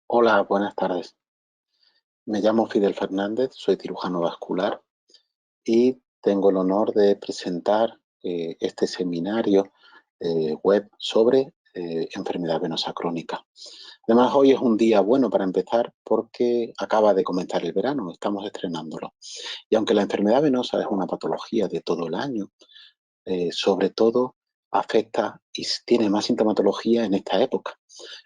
Hola, buenas tardes. Me llamo Fidel Fernández, soy cirujano vascular y tengo el honor de presentar este seminario web sobre enfermedad venosa crónica. Además, hoy es un día bueno para empezar porque acaba de comenzar el verano, estamos estrenándolo. Y aunque la enfermedad venosa es una patología de todo el año, sobre todo afecta y tiene más sintomatología en esta época,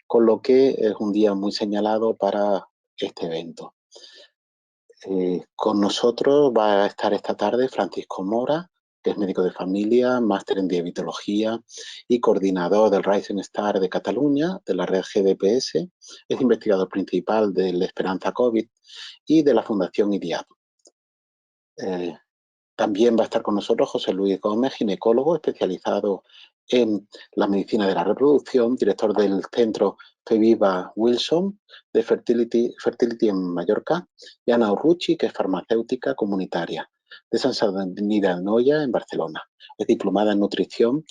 con lo que es un día muy señalado para este evento. Con nosotros va a estar esta tarde Francisco Mora, que es médico de familia, máster en diabetología y coordinador del Rising Star de Cataluña, de la red GDPS, es investigador principal del Esperanza COVID y de la Fundación IDIAP. También va a estar con nosotros José Luis Gómez, ginecólogo especializado en la medicina de la reproducción, director del centro Feviva Wilson de Fertility en Mallorca, y Ana Urruchi, que es farmacéutica comunitaria de Sant Sadurní d'Anoia en Barcelona. Es diplomada en nutrición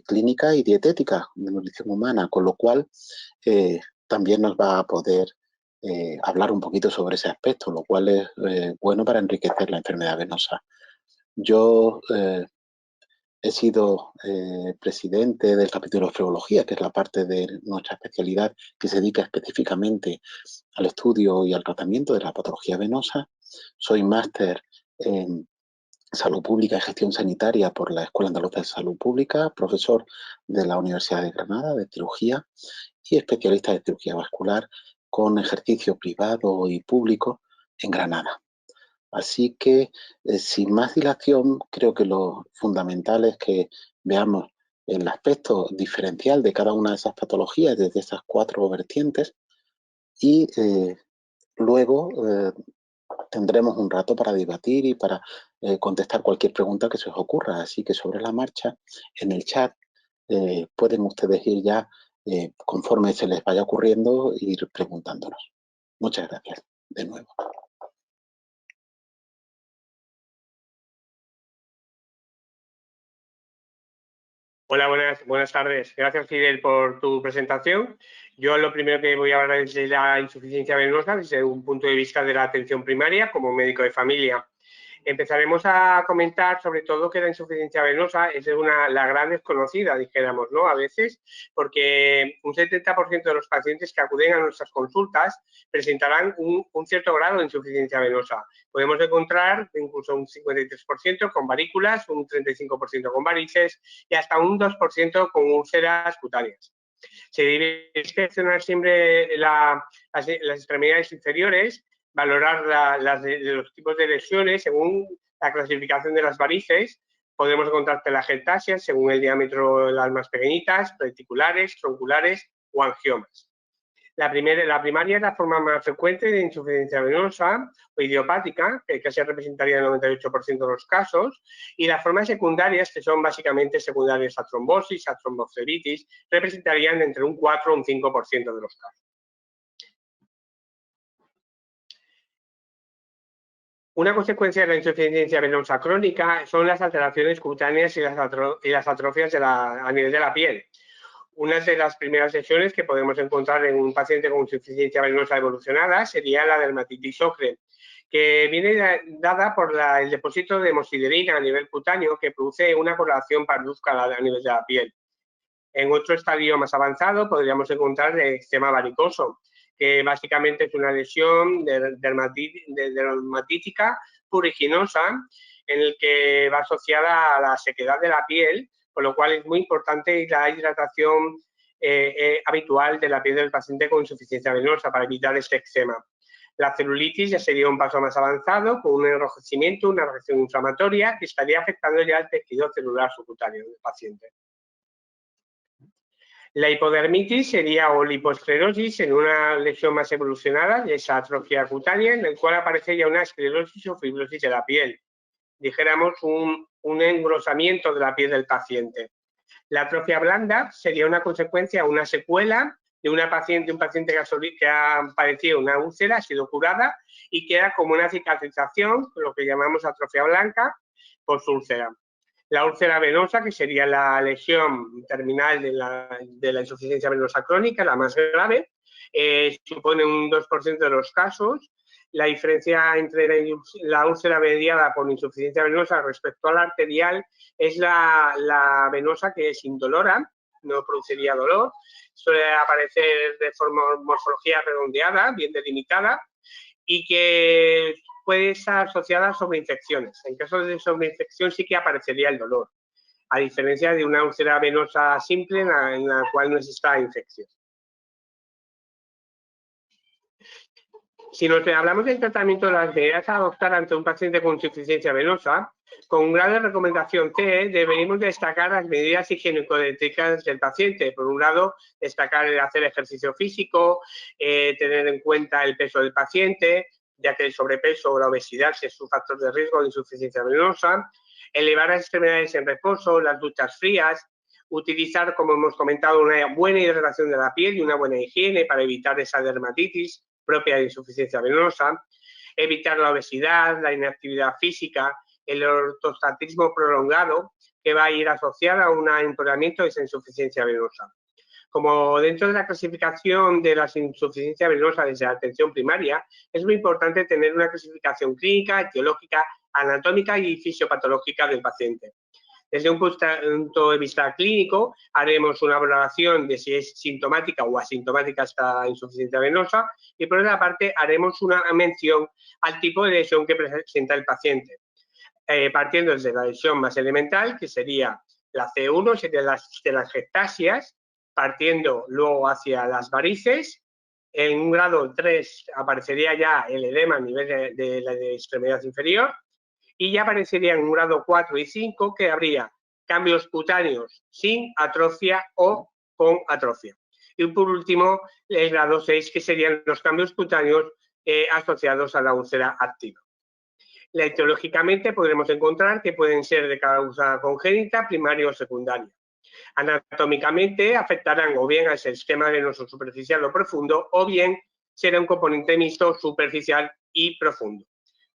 clínica y dietética de nutrición humana, con lo cual también nos va a poder hablar un poquito sobre ese aspecto, lo cual es bueno para enriquecer la enfermedad venosa. Yo he sido presidente del capítulo de Flebología, que es la parte de nuestra especialidad que se dedica específicamente al estudio y al tratamiento de la patología venosa. Soy máster en Salud Pública y Gestión Sanitaria por la Escuela Andaluza de Salud Pública, profesor de la Universidad de Granada de cirugía y especialista de cirugía vascular con ejercicio privado y público en Granada. Así que, sin más dilación, creo que lo fundamental es que veamos el aspecto diferencial de cada una de esas patologías desde esas 4 vertientes y luego tendremos un rato para debatir y para contestar cualquier pregunta que se os ocurra. Así que sobre la marcha, en el chat, pueden ustedes ir ya, conforme se les vaya ocurriendo, ir preguntándonos. Muchas gracias de nuevo. Hola, buenas tardes. Gracias, Fidel, por tu presentación. Yo lo primero que voy a hablar es de la insuficiencia venosa desde un punto de vista de la atención primaria como médico de familia. Empezaremos a comentar sobre todo que la insuficiencia venosa es la gran desconocida, dijéramos, ¿no? A veces, porque un 70% de los pacientes que acuden a nuestras consultas presentarán un cierto grado de insuficiencia venosa. Podemos encontrar incluso un 53% con varículas, un 35% con varices y hasta un 2% con úlceras cutáneas. Se debe inspeccionar siempre las extremidades inferiores, valorar los tipos de lesiones según la clasificación de las varices. Podemos encontrar telangiectasias según el diámetro de las más pequeñitas, reticulares, tronculares o angiomas. La primaria es la forma más frecuente de insuficiencia venosa o idiopática, que casi representaría el 98% de los casos, y las formas secundarias, que son básicamente secundarias a trombosis, a tromboflebitis, representarían entre un 4 o un 5% de los casos. Una consecuencia de la insuficiencia venosa crónica son las alteraciones cutáneas y las atrofias a nivel de la piel. Una de las primeras lesiones que podemos encontrar en un paciente con insuficiencia venosa evolucionada sería la dermatitis ocre, que viene dada por el depósito de hemosiderina a nivel cutáneo que produce una coloración parduzca a nivel de la piel. En otro estadio más avanzado podríamos encontrar el eczema varicoso, que básicamente es una lesión dermatítica pruriginosa en el que va asociada a la sequedad de la piel, con lo cual es muy importante la hidratación habitual de la piel del paciente con insuficiencia venosa para evitar este eczema. La celulitis ya sería un paso más avanzado con un enrojecimiento, una reacción inflamatoria que estaría afectando ya el tejido celular subcutáneo del paciente. La hipodermitis sería o lipoesclerosis en una lesión más evolucionada de esa atrofia cutánea en el cual aparece ya una esclerosis o fibrosis de la piel. Dijéramos un engrosamiento de la piel del paciente. La atrofia blanda sería una consecuencia, una secuela de un paciente que ha padecido una úlcera, ha sido curada y queda como una cicatrización, lo que llamamos atrofia blanca, por su úlcera. La úlcera venosa, que sería la lesión terminal de la insuficiencia venosa crónica, la más grave, supone un 2% de los casos. La diferencia entre la úlcera mediada por insuficiencia venosa respecto a la arterial es la venosa, que es indolora, no produciría dolor, suele aparecer de forma morfología redondeada, bien delimitada, y que puede estar asociada a sobreinfecciones. En caso de sobreinfección sí que aparecería el dolor, a diferencia de una úlcera venosa simple en la cual no existe infección. Si nos hablamos del tratamiento de las medidas a adoptar ante un paciente con insuficiencia venosa, con un grado de recomendación C, deberíamos destacar las medidas higiénico-dietéticas del paciente. Por un lado, destacar el hacer ejercicio físico, tener en cuenta el peso del paciente, ya que el sobrepeso o la obesidad es un factor de riesgo de insuficiencia venosa, elevar las extremidades en reposo, las duchas frías, utilizar, como hemos comentado, una buena hidratación de la piel y una buena higiene para evitar esa dermatitis propia de insuficiencia venosa, evitar la obesidad, la inactividad física, el ortostatismo prolongado, que va a ir asociado a un empeoramiento de esa insuficiencia venosa. Como dentro de la clasificación de las insuficiencias venosas desde la atención primaria, es muy importante tener una clasificación clínica, etiológica, anatómica y fisiopatológica del paciente. Desde un punto de vista clínico, haremos una valoración de si es sintomática o asintomática esta insuficiencia venosa y, por otra parte, haremos una mención al tipo de lesión que presenta el paciente, partiendo desde la lesión más elemental, que sería la C1, serían las telangiectasias, partiendo luego hacia las varices. En un grado 3 aparecería ya el edema a nivel de la extremidad inferior, y ya aparecería en un grado 4 y 5 que habría cambios cutáneos sin atrofia o con atrofia. Y por último, el grado 6, que serían los cambios cutáneos asociados a la úlcera activa. Etiológicamente podremos encontrar que pueden ser de causa congénita, primaria o secundaria. Anatómicamente afectarán o bien al sistema venoso superficial o profundo, o bien será un componente mixto superficial y profundo.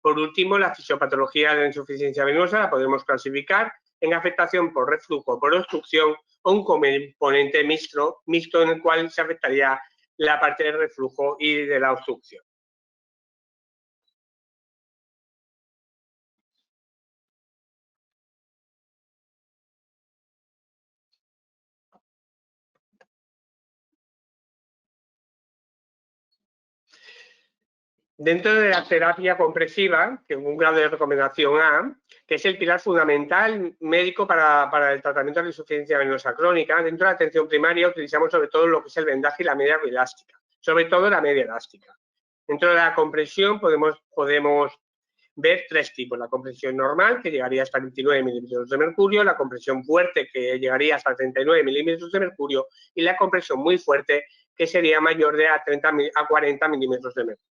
Por último, la fisiopatología de la insuficiencia venosa la podemos clasificar en afectación por reflujo o por obstrucción, o un componente mixto en el cual se afectaría la parte del reflujo y de la obstrucción. Dentro de la terapia compresiva, que es un grado de recomendación A, que es el pilar fundamental médico para el tratamiento de la insuficiencia venosa crónica, dentro de la atención primaria utilizamos sobre todo lo que es el vendaje y la media elástica, sobre todo la media elástica. Dentro de la compresión podemos ver tres tipos: la compresión normal, que llegaría hasta 29 milímetros de mercurio, la compresión fuerte, que llegaría hasta 39 milímetros de mercurio, y la compresión muy fuerte, que sería mayor de a 40 milímetros de mercurio.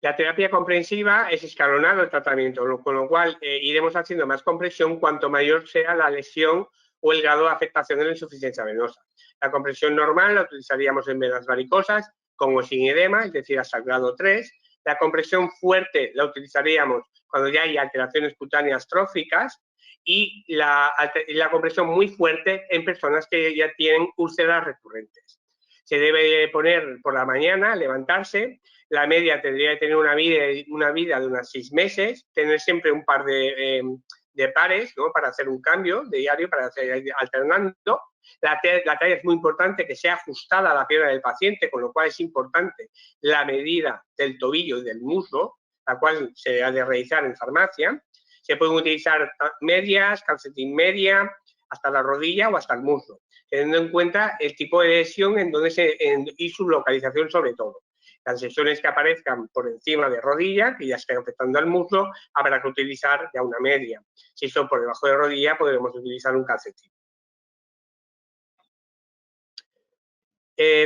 La terapia comprensiva es escalonado el tratamiento, con lo cual iremos haciendo más compresión cuanto mayor sea la lesión o el grado de afectación de la insuficiencia venosa. La compresión normal la utilizaríamos en venas varicosas, con o sin edema, es decir, hasta el grado 3. La compresión fuerte la utilizaríamos cuando ya hay alteraciones cutáneas tróficas, y la compresión muy fuerte en personas que ya tienen úlceras recurrentes. Se debe poner por la mañana, levantarse. La media tendría que tener una vida de unos 6 meses, tener siempre un par de pares, ¿no?, para hacer un cambio de diario, para hacer alternando. La talla es muy importante, que sea ajustada a la pierna del paciente, con lo cual es importante la medida del tobillo y del muslo, la cual se ha de realizar en farmacia. Se pueden utilizar medias, calcetín media, hasta la rodilla o hasta el muslo, teniendo en cuenta el tipo de lesión y su localización sobre todo. Las lesiones que aparezcan por encima de rodilla, que ya estén afectando al muslo, habrá que utilizar ya una media. Si son por debajo de rodilla, podremos utilizar un calcetín.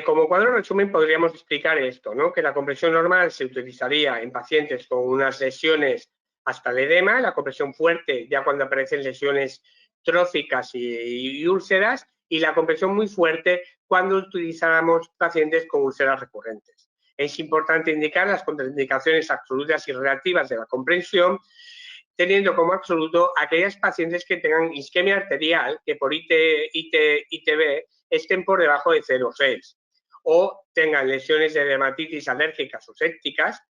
Como cuadro resumen podríamos explicar esto, ¿no?, que la compresión normal se utilizaría en pacientes con unas lesiones hasta el edema, la compresión fuerte ya cuando aparecen lesiones tróficas y úlceras, y la compresión muy fuerte cuando utilizáramos pacientes con úlceras recurrentes. Es importante indicar las contraindicaciones absolutas y relativas de la compresión, teniendo como absoluto aquellas pacientes que tengan isquemia arterial, que por ITB estén por debajo de 0,6 o tengan lesiones de dermatitis alérgicas o sépticas,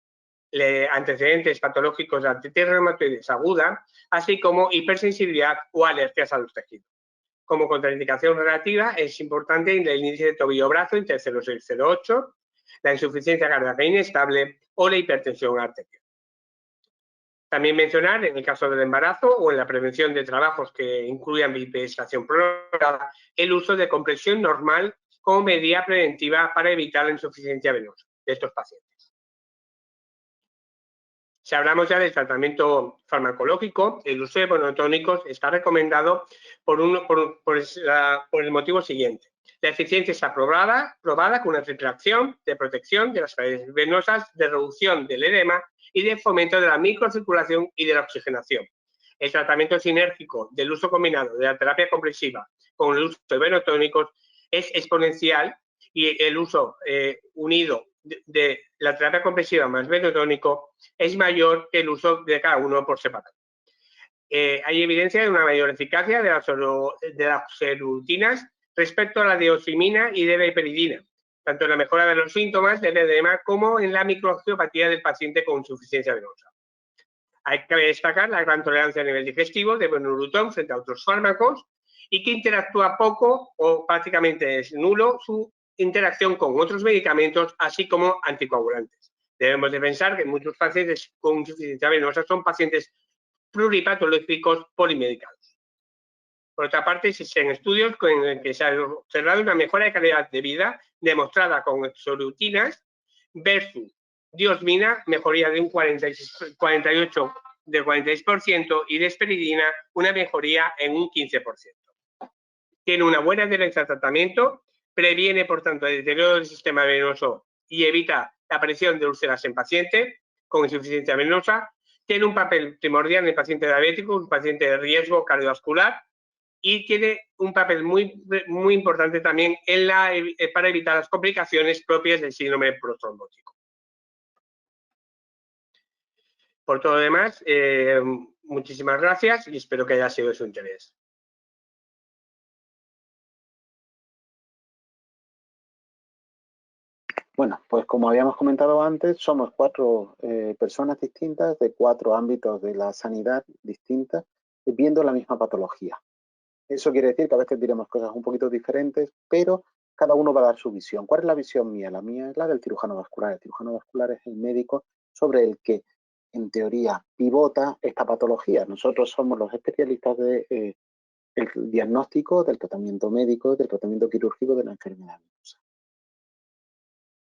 antecedentes patológicos de artritis reumatoides aguda, así como hipersensibilidad o alergias a los tejidos. Como contraindicación relativa es importante el índice de tobillo-brazo entre 0,6 y 0,8, la insuficiencia cardíaca inestable o la hipertensión arterial. También mencionar, en el caso del embarazo o en la prevención de trabajos que incluyan bipedestación prolongada, el uso de compresión normal como medida preventiva para evitar la insuficiencia venosa de estos pacientes. Si hablamos ya del tratamiento farmacológico, el uso de monotónicos está recomendado por el motivo siguiente. La eficiencia está probada con una triple acción de protección de las paredes venosas, de reducción del edema y de fomento de la microcirculación y de la oxigenación. El tratamiento sinérgico del uso combinado de la terapia compresiva con el uso de venotónicos es exponencial y el uso unido de la terapia compresiva más venotónico es mayor que el uso de cada uno por separado. Hay evidencia de una mayor eficacia de las serutinas respecto a la dioximina y de la hiperidina, tanto en la mejora de los síntomas del edema como en la microangiopatía del paciente con insuficiencia venosa. Hay que destacar la gran tolerancia a nivel digestivo de Benurutón frente a otros fármacos y que interactúa poco o prácticamente es nulo su interacción con otros medicamentos, así como anticoagulantes. Debemos de pensar que muchos pacientes con insuficiencia venosa son pacientes pluripatológicos polimedicados. Por otra parte, existen estudios en que se ha observado una mejora de calidad de vida demostrada con sorutinas versus diosmina, mejoría de un 46% y de esperidina, una mejoría en un 15%. Tiene una buena adherencia al tratamiento, previene, por tanto, el deterioro del sistema venoso y evita la aparición de úlceras en paciente con insuficiencia venosa. Tiene un papel primordial en el paciente diabético, un paciente de riesgo cardiovascular, y tiene un papel muy importante también para evitar las complicaciones propias del síndrome protrombótico. Por todo lo demás, muchísimas gracias y espero que haya sido de su interés. Bueno, pues como habíamos comentado antes, somos 4 personas distintas de 4 ámbitos de la sanidad distintas, viendo la misma patología. Eso quiere decir que a veces diremos cosas un poquito diferentes, pero cada uno va a dar su visión. ¿Cuál es la visión mía? La mía es la del cirujano vascular. El cirujano vascular es el médico sobre el que, en teoría, pivota esta patología. Nosotros somos los especialistas del diagnóstico, del tratamiento médico, del tratamiento quirúrgico de la enfermedad venosa.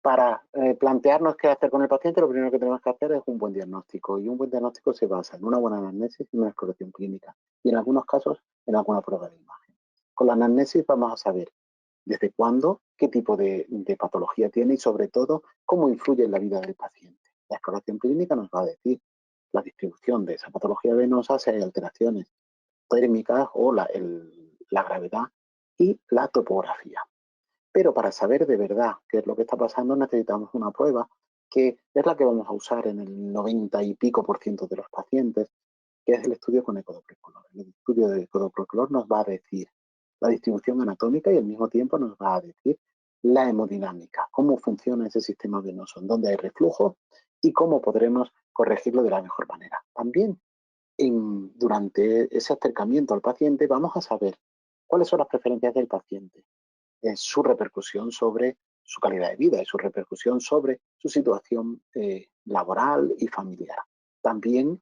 Para plantearnos qué hacer con el paciente, lo primero que tenemos que hacer es un buen diagnóstico. Y un buen diagnóstico se basa en una buena anamnesis y una exploración clínica. Y en algunos casos, en alguna prueba de imagen. Con la anamnesis vamos a saber desde cuándo, qué tipo de patología tiene y, sobre todo, cómo influye en la vida del paciente. La exploración clínica nos va a decir la distribución de esa patología venosa, si hay alteraciones térmicas o la gravedad y la topografía. Pero para saber de verdad qué es lo que está pasando necesitamos una prueba que es la que vamos a usar en el 90 y pico % de los pacientes, que es el estudio con ecodoppler-color. El estudio de ecodoppler-color nos va a decir la distribución anatómica y al mismo tiempo nos va a decir la hemodinámica, cómo funciona ese sistema venoso, en dónde hay reflujo y cómo podremos corregirlo de la mejor manera. También durante ese acercamiento al paciente vamos a saber cuáles son las preferencias del paciente, su repercusión sobre su calidad de vida y su repercusión sobre su situación laboral y familiar. También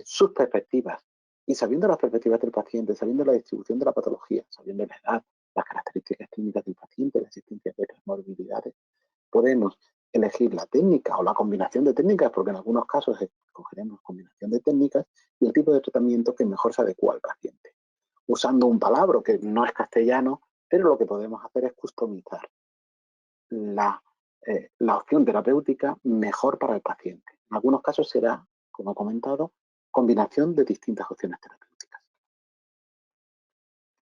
sus perspectivas. Y sabiendo las perspectivas del paciente, sabiendo la distribución de la patología, sabiendo la edad, las características clínicas del paciente, la existencia de otras morbilidades, podemos elegir la técnica o la combinación de técnicas, porque en algunos casos escogeremos combinación de técnicas y el tipo de tratamiento que mejor se adecua al paciente. Usando un palabra que no es castellano, pero lo que podemos hacer es customizar la opción terapéutica mejor para el paciente. En algunos casos será, como he comentado, combinación de distintas opciones terapéuticas.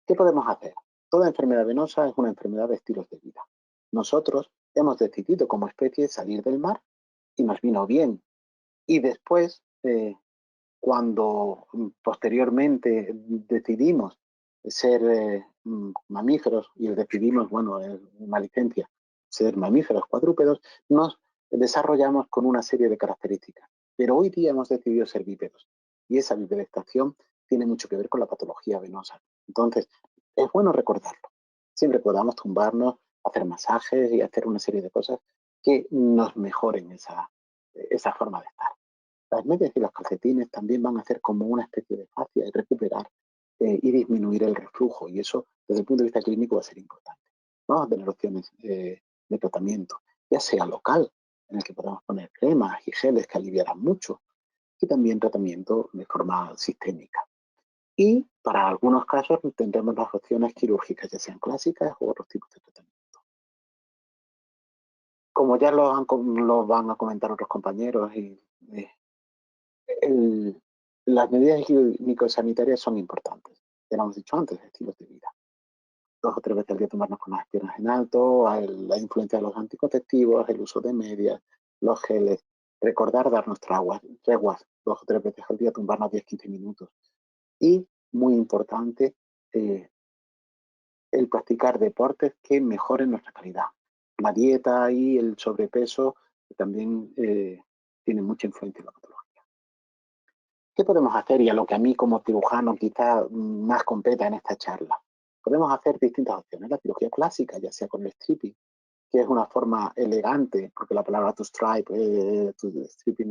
¿Qué podemos hacer? Toda enfermedad venosa es una enfermedad de estilos de vida. Nosotros hemos decidido como especie salir del mar y nos vino bien. Y después, cuando posteriormente decidimos ser mamíferos, y decidimos, bueno, una licencia, ser mamíferos cuadrúpedos, nos desarrollamos con una serie de características. Pero hoy día hemos decidido ser bípedos, y esa bipedestación tiene mucho que ver con la patología venosa. Entonces, es bueno recordarlo. Siempre podamos tumbarnos, hacer masajes y hacer una serie de cosas que nos mejoren esa forma de estar. Las medias y los calcetines también van a hacer como una especie de fascia y recuperar y disminuir el reflujo, y eso desde el punto de vista clínico va a ser importante. Vamos a tener opciones de tratamiento, ya sea local, en el que podemos poner cremas y geles que aliviarán mucho, y también tratamiento de forma sistémica. Y para algunos casos tendremos las opciones quirúrgicas, ya sean clásicas o otros tipos de tratamiento. Como ya lo van a comentar otros compañeros, eh, las medidas higiénico-sanitarias son importantes. Ya lo hemos dicho antes, estilos de vida. 2 o 3 veces al día tomarnos con las piernas en alto, la influencia de los anticonceptivos, el uso de medias, los geles. Recordar darnos treguas 2 o 3 veces al día, tumbarnos 10-15 minutos. Y, muy importante, el practicar deportes que mejoren nuestra calidad. La dieta y el sobrepeso también tienen mucha influencia en la patología. ¿Qué podemos hacer? Y a lo que a mí como cirujano quizá más competa en esta charla. Podemos hacer distintas opciones. La cirugía clásica, ya sea con el stripping, que es una forma elegante, porque la palabra stripping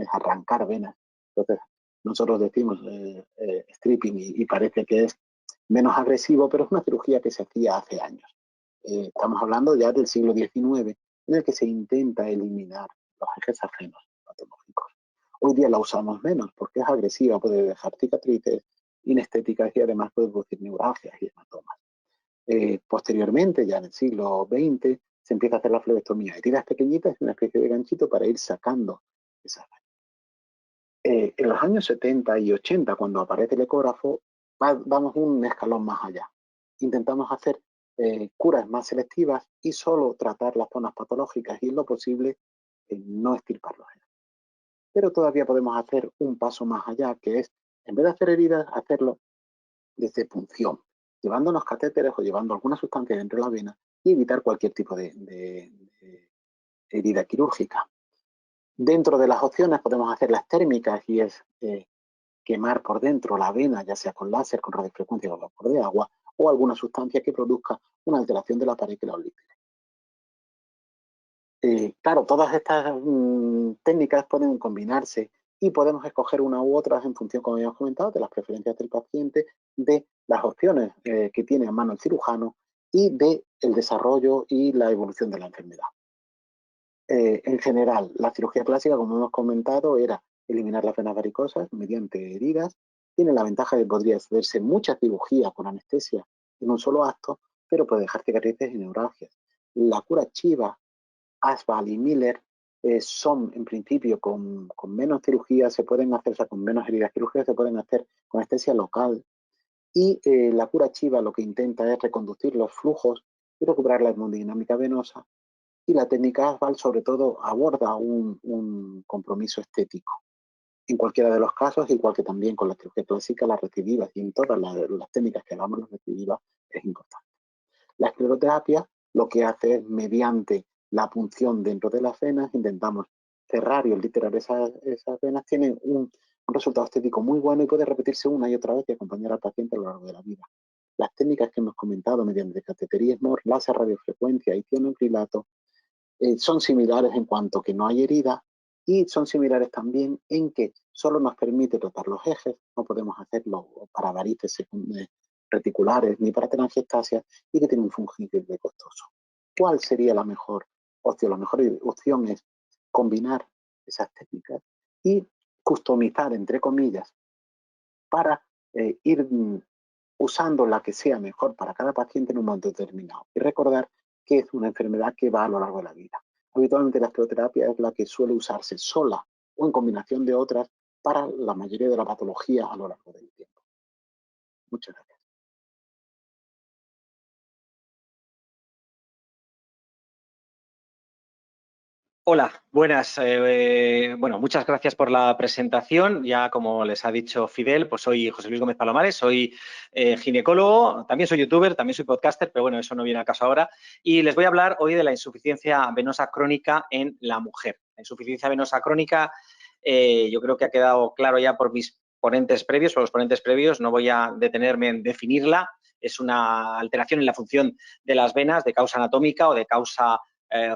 es arrancar venas. Entonces, nosotros decimos stripping y parece que es menos agresivo, pero es una cirugía que se hacía hace años. Estamos hablando ya del siglo XIX, en el que se intenta eliminar los ejes ajenos patológicos. Hoy día la usamos menos porque es agresiva, puede dejar cicatrices inestéticas y además puede producir neuralgias y hematomas. Posteriormente, ya en el siglo XX, se empieza a hacer la flebectomía. Heridas pequeñitas, una especie de ganchito para ir sacando esas. En los años 70 y 80, cuando aparece el ecógrafo, damos un escalón más allá. Intentamos hacer curas más selectivas y solo tratar las zonas patológicas y en lo posible no extirpar los genes. Pero todavía podemos hacer un paso más allá, que es, en vez de hacer heridas, hacerlo desde punción, llevando los catéteres o llevando alguna sustancia dentro de la vena y evitar cualquier tipo de herida quirúrgica. Dentro de las opciones podemos hacer las térmicas, y es quemar por dentro la vena, ya sea con láser, con radiofrecuencia o vapor de agua, o alguna sustancia que produzca una alteración de la pared que la libere. Claro, todas estas técnicas pueden combinarse y podemos escoger una u otra en función, como habíamos comentado, de las preferencias del paciente, de las opciones que tiene a mano el cirujano y del desarrollo y la evolución de la enfermedad. En general, la cirugía clásica, como hemos comentado, era eliminar las venas varicosas mediante heridas. Tiene la ventaja de que podría hacerse mucha cirugía con anestesia en un solo acto, pero puede dejar cicatrices y neuralgias. La cura Chiva, Asbal y Miller son, en principio, con menos cirugía, se pueden hacer, o sea, con menos heridas quirúrgicas, se pueden hacer con anestesia local. Y la cura Chiva lo que intenta es reconducir los flujos y recuperar la hemodinámica venosa, y la técnica ASBAL sobre todo aborda un compromiso estético. En cualquiera de los casos, igual que también con la cirugía clásica, las recidivas, y en todas las técnicas que hagamos las recidivas es importante. La escleroterapia lo que hace es, mediante la punción dentro de las venas, intentamos cerrar y obliterar esas venas. Tienen un resultado estético muy bueno y puede repetirse una y otra vez y acompañar al paciente a lo largo de la vida. Las técnicas que hemos comentado mediante cateterismo, láser radiofrecuencia y tienocrilato son similares en cuanto que no hay herida, y son similares también en que solo nos permite tratar los ejes, no podemos hacerlo para varices reticulares ni para telangiectasias, y que tiene un fungible costoso. ¿Cuál sería la mejor opción? La mejor opción es combinar esas técnicas y customizar, entre comillas, para ir usando la que sea mejor para cada paciente en un momento determinado. Y recordar que es una enfermedad que va a lo largo de la vida. Habitualmente la escleroterapia es la que suele usarse sola o en combinación de otras para la mayoría de la patología a lo largo del tiempo. Muchas gracias. Hola, buenas. Bueno, muchas gracias por la presentación. Ya como les ha dicho Fidel, pues soy José Luis Gómez Palomares, soy ginecólogo, también soy youtuber, también soy podcaster, pero bueno, eso no viene al caso ahora. Y les voy a hablar hoy de la insuficiencia venosa crónica en la mujer. La insuficiencia venosa crónica, yo creo que ha quedado claro ya por mis ponentes previos, por los ponentes previos, no voy a detenerme en definirla. Es una alteración en la función de las venas de causa anatómica o de causa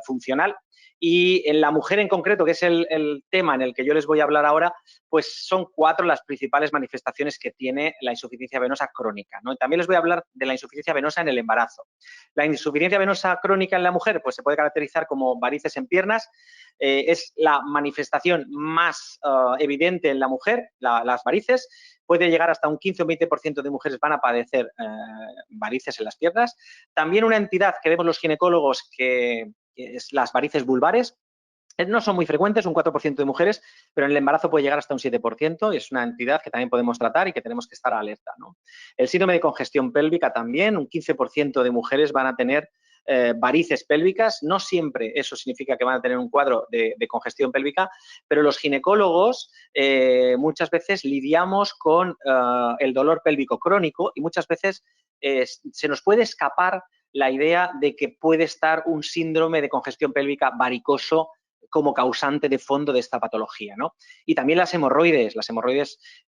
funcional. Y en la mujer en concreto, que es el tema en el que yo les voy a hablar ahora, pues son 4 las principales manifestaciones que tiene la insuficiencia venosa crónica, ¿no? También les voy a hablar de la insuficiencia venosa en el embarazo. La insuficiencia venosa crónica en la mujer pues se puede caracterizar como varices en piernas. Es la manifestación más evidente en la mujer, las varices. Puede llegar hasta un 15 o 20% de mujeres van a padecer varices en las piernas. También una entidad que vemos los ginecólogos que es las varices vulvares. No son muy frecuentes, un 4% de mujeres, pero en el embarazo puede llegar hasta un 7% y es una entidad que también podemos tratar y que tenemos que estar alerta, ¿no? El síndrome de congestión pélvica también, un 15% de mujeres van a tener varices pélvicas. No siempre eso significa que van a tener un cuadro de congestión pélvica, pero los ginecólogos muchas veces lidiamos con el dolor pélvico crónico y muchas veces se nos puede escapar la idea de que puede estar un síndrome de congestión pélvica varicoso como causante de fondo de esta patología, ¿no? Y también las hemorroides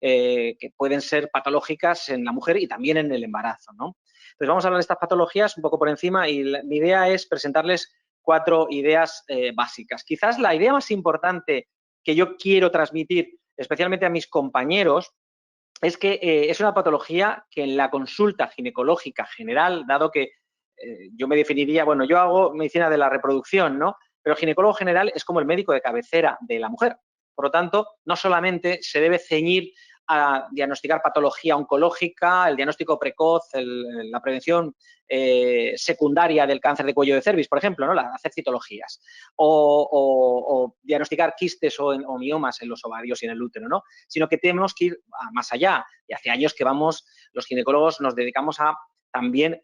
que pueden ser patológicas en la mujer y también en el embarazo, ¿no? Entonces vamos a hablar de estas patologías un poco por encima y mi idea es presentarles 4 ideas básicas. Quizás la idea más importante que yo quiero transmitir, especialmente a mis compañeros, es que es una patología que en la consulta ginecológica general, dado que yo me definiría, bueno, yo hago medicina de la reproducción, ¿no? Pero el ginecólogo general es como el médico de cabecera de la mujer. Por lo tanto, no solamente se debe ceñir a diagnosticar patología oncológica, el diagnóstico precoz, la prevención secundaria del cáncer de cuello de cervix, por ejemplo, ¿no? Hacer citologías. O diagnosticar quistes o miomas en los ovarios y en el útero, ¿no? Sino que tenemos que ir más allá. Y hace años que los ginecólogos nos dedicamos a también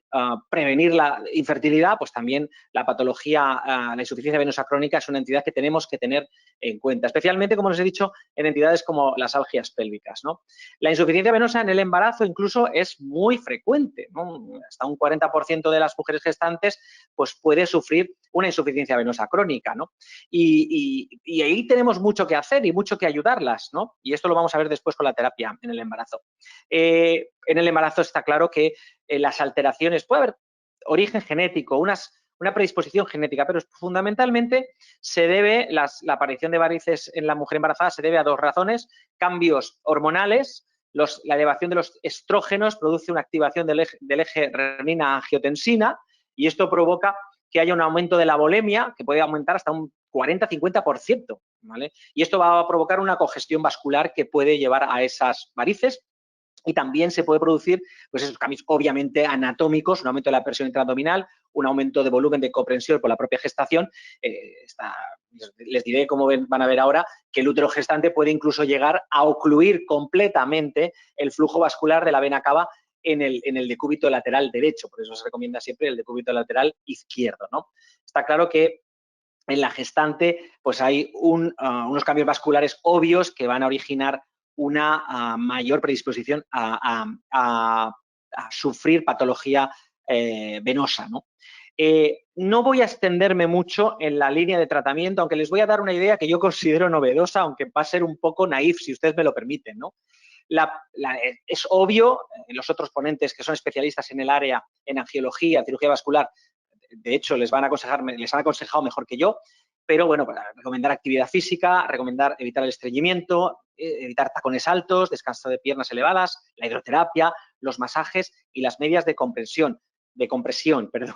prevenir la infertilidad, pues también la patología, la insuficiencia venosa crónica es una entidad que tenemos que tener en cuenta, especialmente, como les he dicho, en entidades como las algias pélvicas, ¿no? La insuficiencia venosa en el embarazo incluso es muy frecuente, ¿no? Hasta un 40% de las mujeres gestantes pues puede sufrir una insuficiencia venosa crónica, ¿no? Y ahí tenemos mucho que hacer y mucho que ayudarlas, ¿no? Y esto lo vamos a ver después con la terapia en el embarazo. En el embarazo está claro que las alteraciones, puede haber origen genético, una predisposición genética, pero fundamentalmente se debe, la aparición de varices en la mujer embarazada se debe a 2 razones: cambios hormonales, la elevación de los estrógenos produce una activación del eje renina-angiotensina y esto provoca que haya un aumento de la volemia que puede aumentar hasta un 40-50%, ¿vale? Y esto va a provocar una congestión vascular que puede llevar a esas varices. Y también se puede producir pues esos cambios obviamente anatómicos, un aumento de la presión intraabdominal, un aumento de volumen de comprensión por la propia gestación. Les diré, como van a ver ahora, que el útero gestante puede incluso llegar a ocluir completamente el flujo vascular de la vena cava en el decúbito lateral derecho. Por eso se recomienda siempre el decúbito lateral izquierdo, ¿no? Está claro que en la gestante pues hay unos cambios vasculares obvios que van a originar una mayor predisposición a sufrir patología venosa, ¿no? No voy a extenderme mucho en la línea de tratamiento, aunque les voy a dar una idea que yo considero novedosa, aunque va a ser un poco naif, si ustedes me lo permiten, ¿no? Es obvio, los otros ponentes que son especialistas en el área, en angiología, cirugía vascular, de hecho les han aconsejado mejor que yo, pero bueno, para recomendar actividad física, recomendar evitar el estreñimiento, evitar tacones altos, descanso de piernas elevadas, la hidroterapia, los masajes y las medias de compresión, perdón.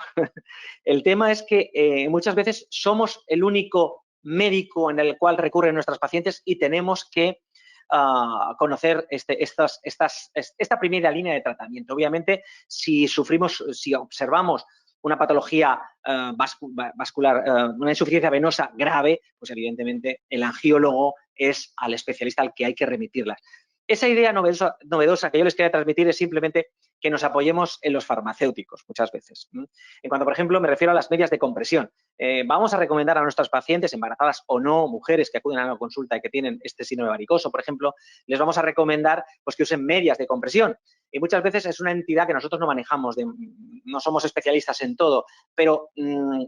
El tema es que muchas veces somos el único médico en el cual recurren nuestras pacientes y tenemos que conocer esta primera línea de tratamiento. Obviamente, si observamos una patología vascular, una insuficiencia venosa grave, pues evidentemente el angiólogo es al especialista al que hay que remitirlas. Esa idea novedosa que yo les quería transmitir es simplemente que nos apoyemos en los farmacéuticos muchas veces. En cuanto, por ejemplo, me refiero a las medias de compresión. Vamos a recomendar a nuestras pacientes, embarazadas o no, mujeres que acuden a la consulta y que tienen este síndrome varicoso, por ejemplo, les vamos a recomendar pues, que usen medias de compresión. Y muchas veces es una entidad que nosotros no manejamos, no somos especialistas en todo, pero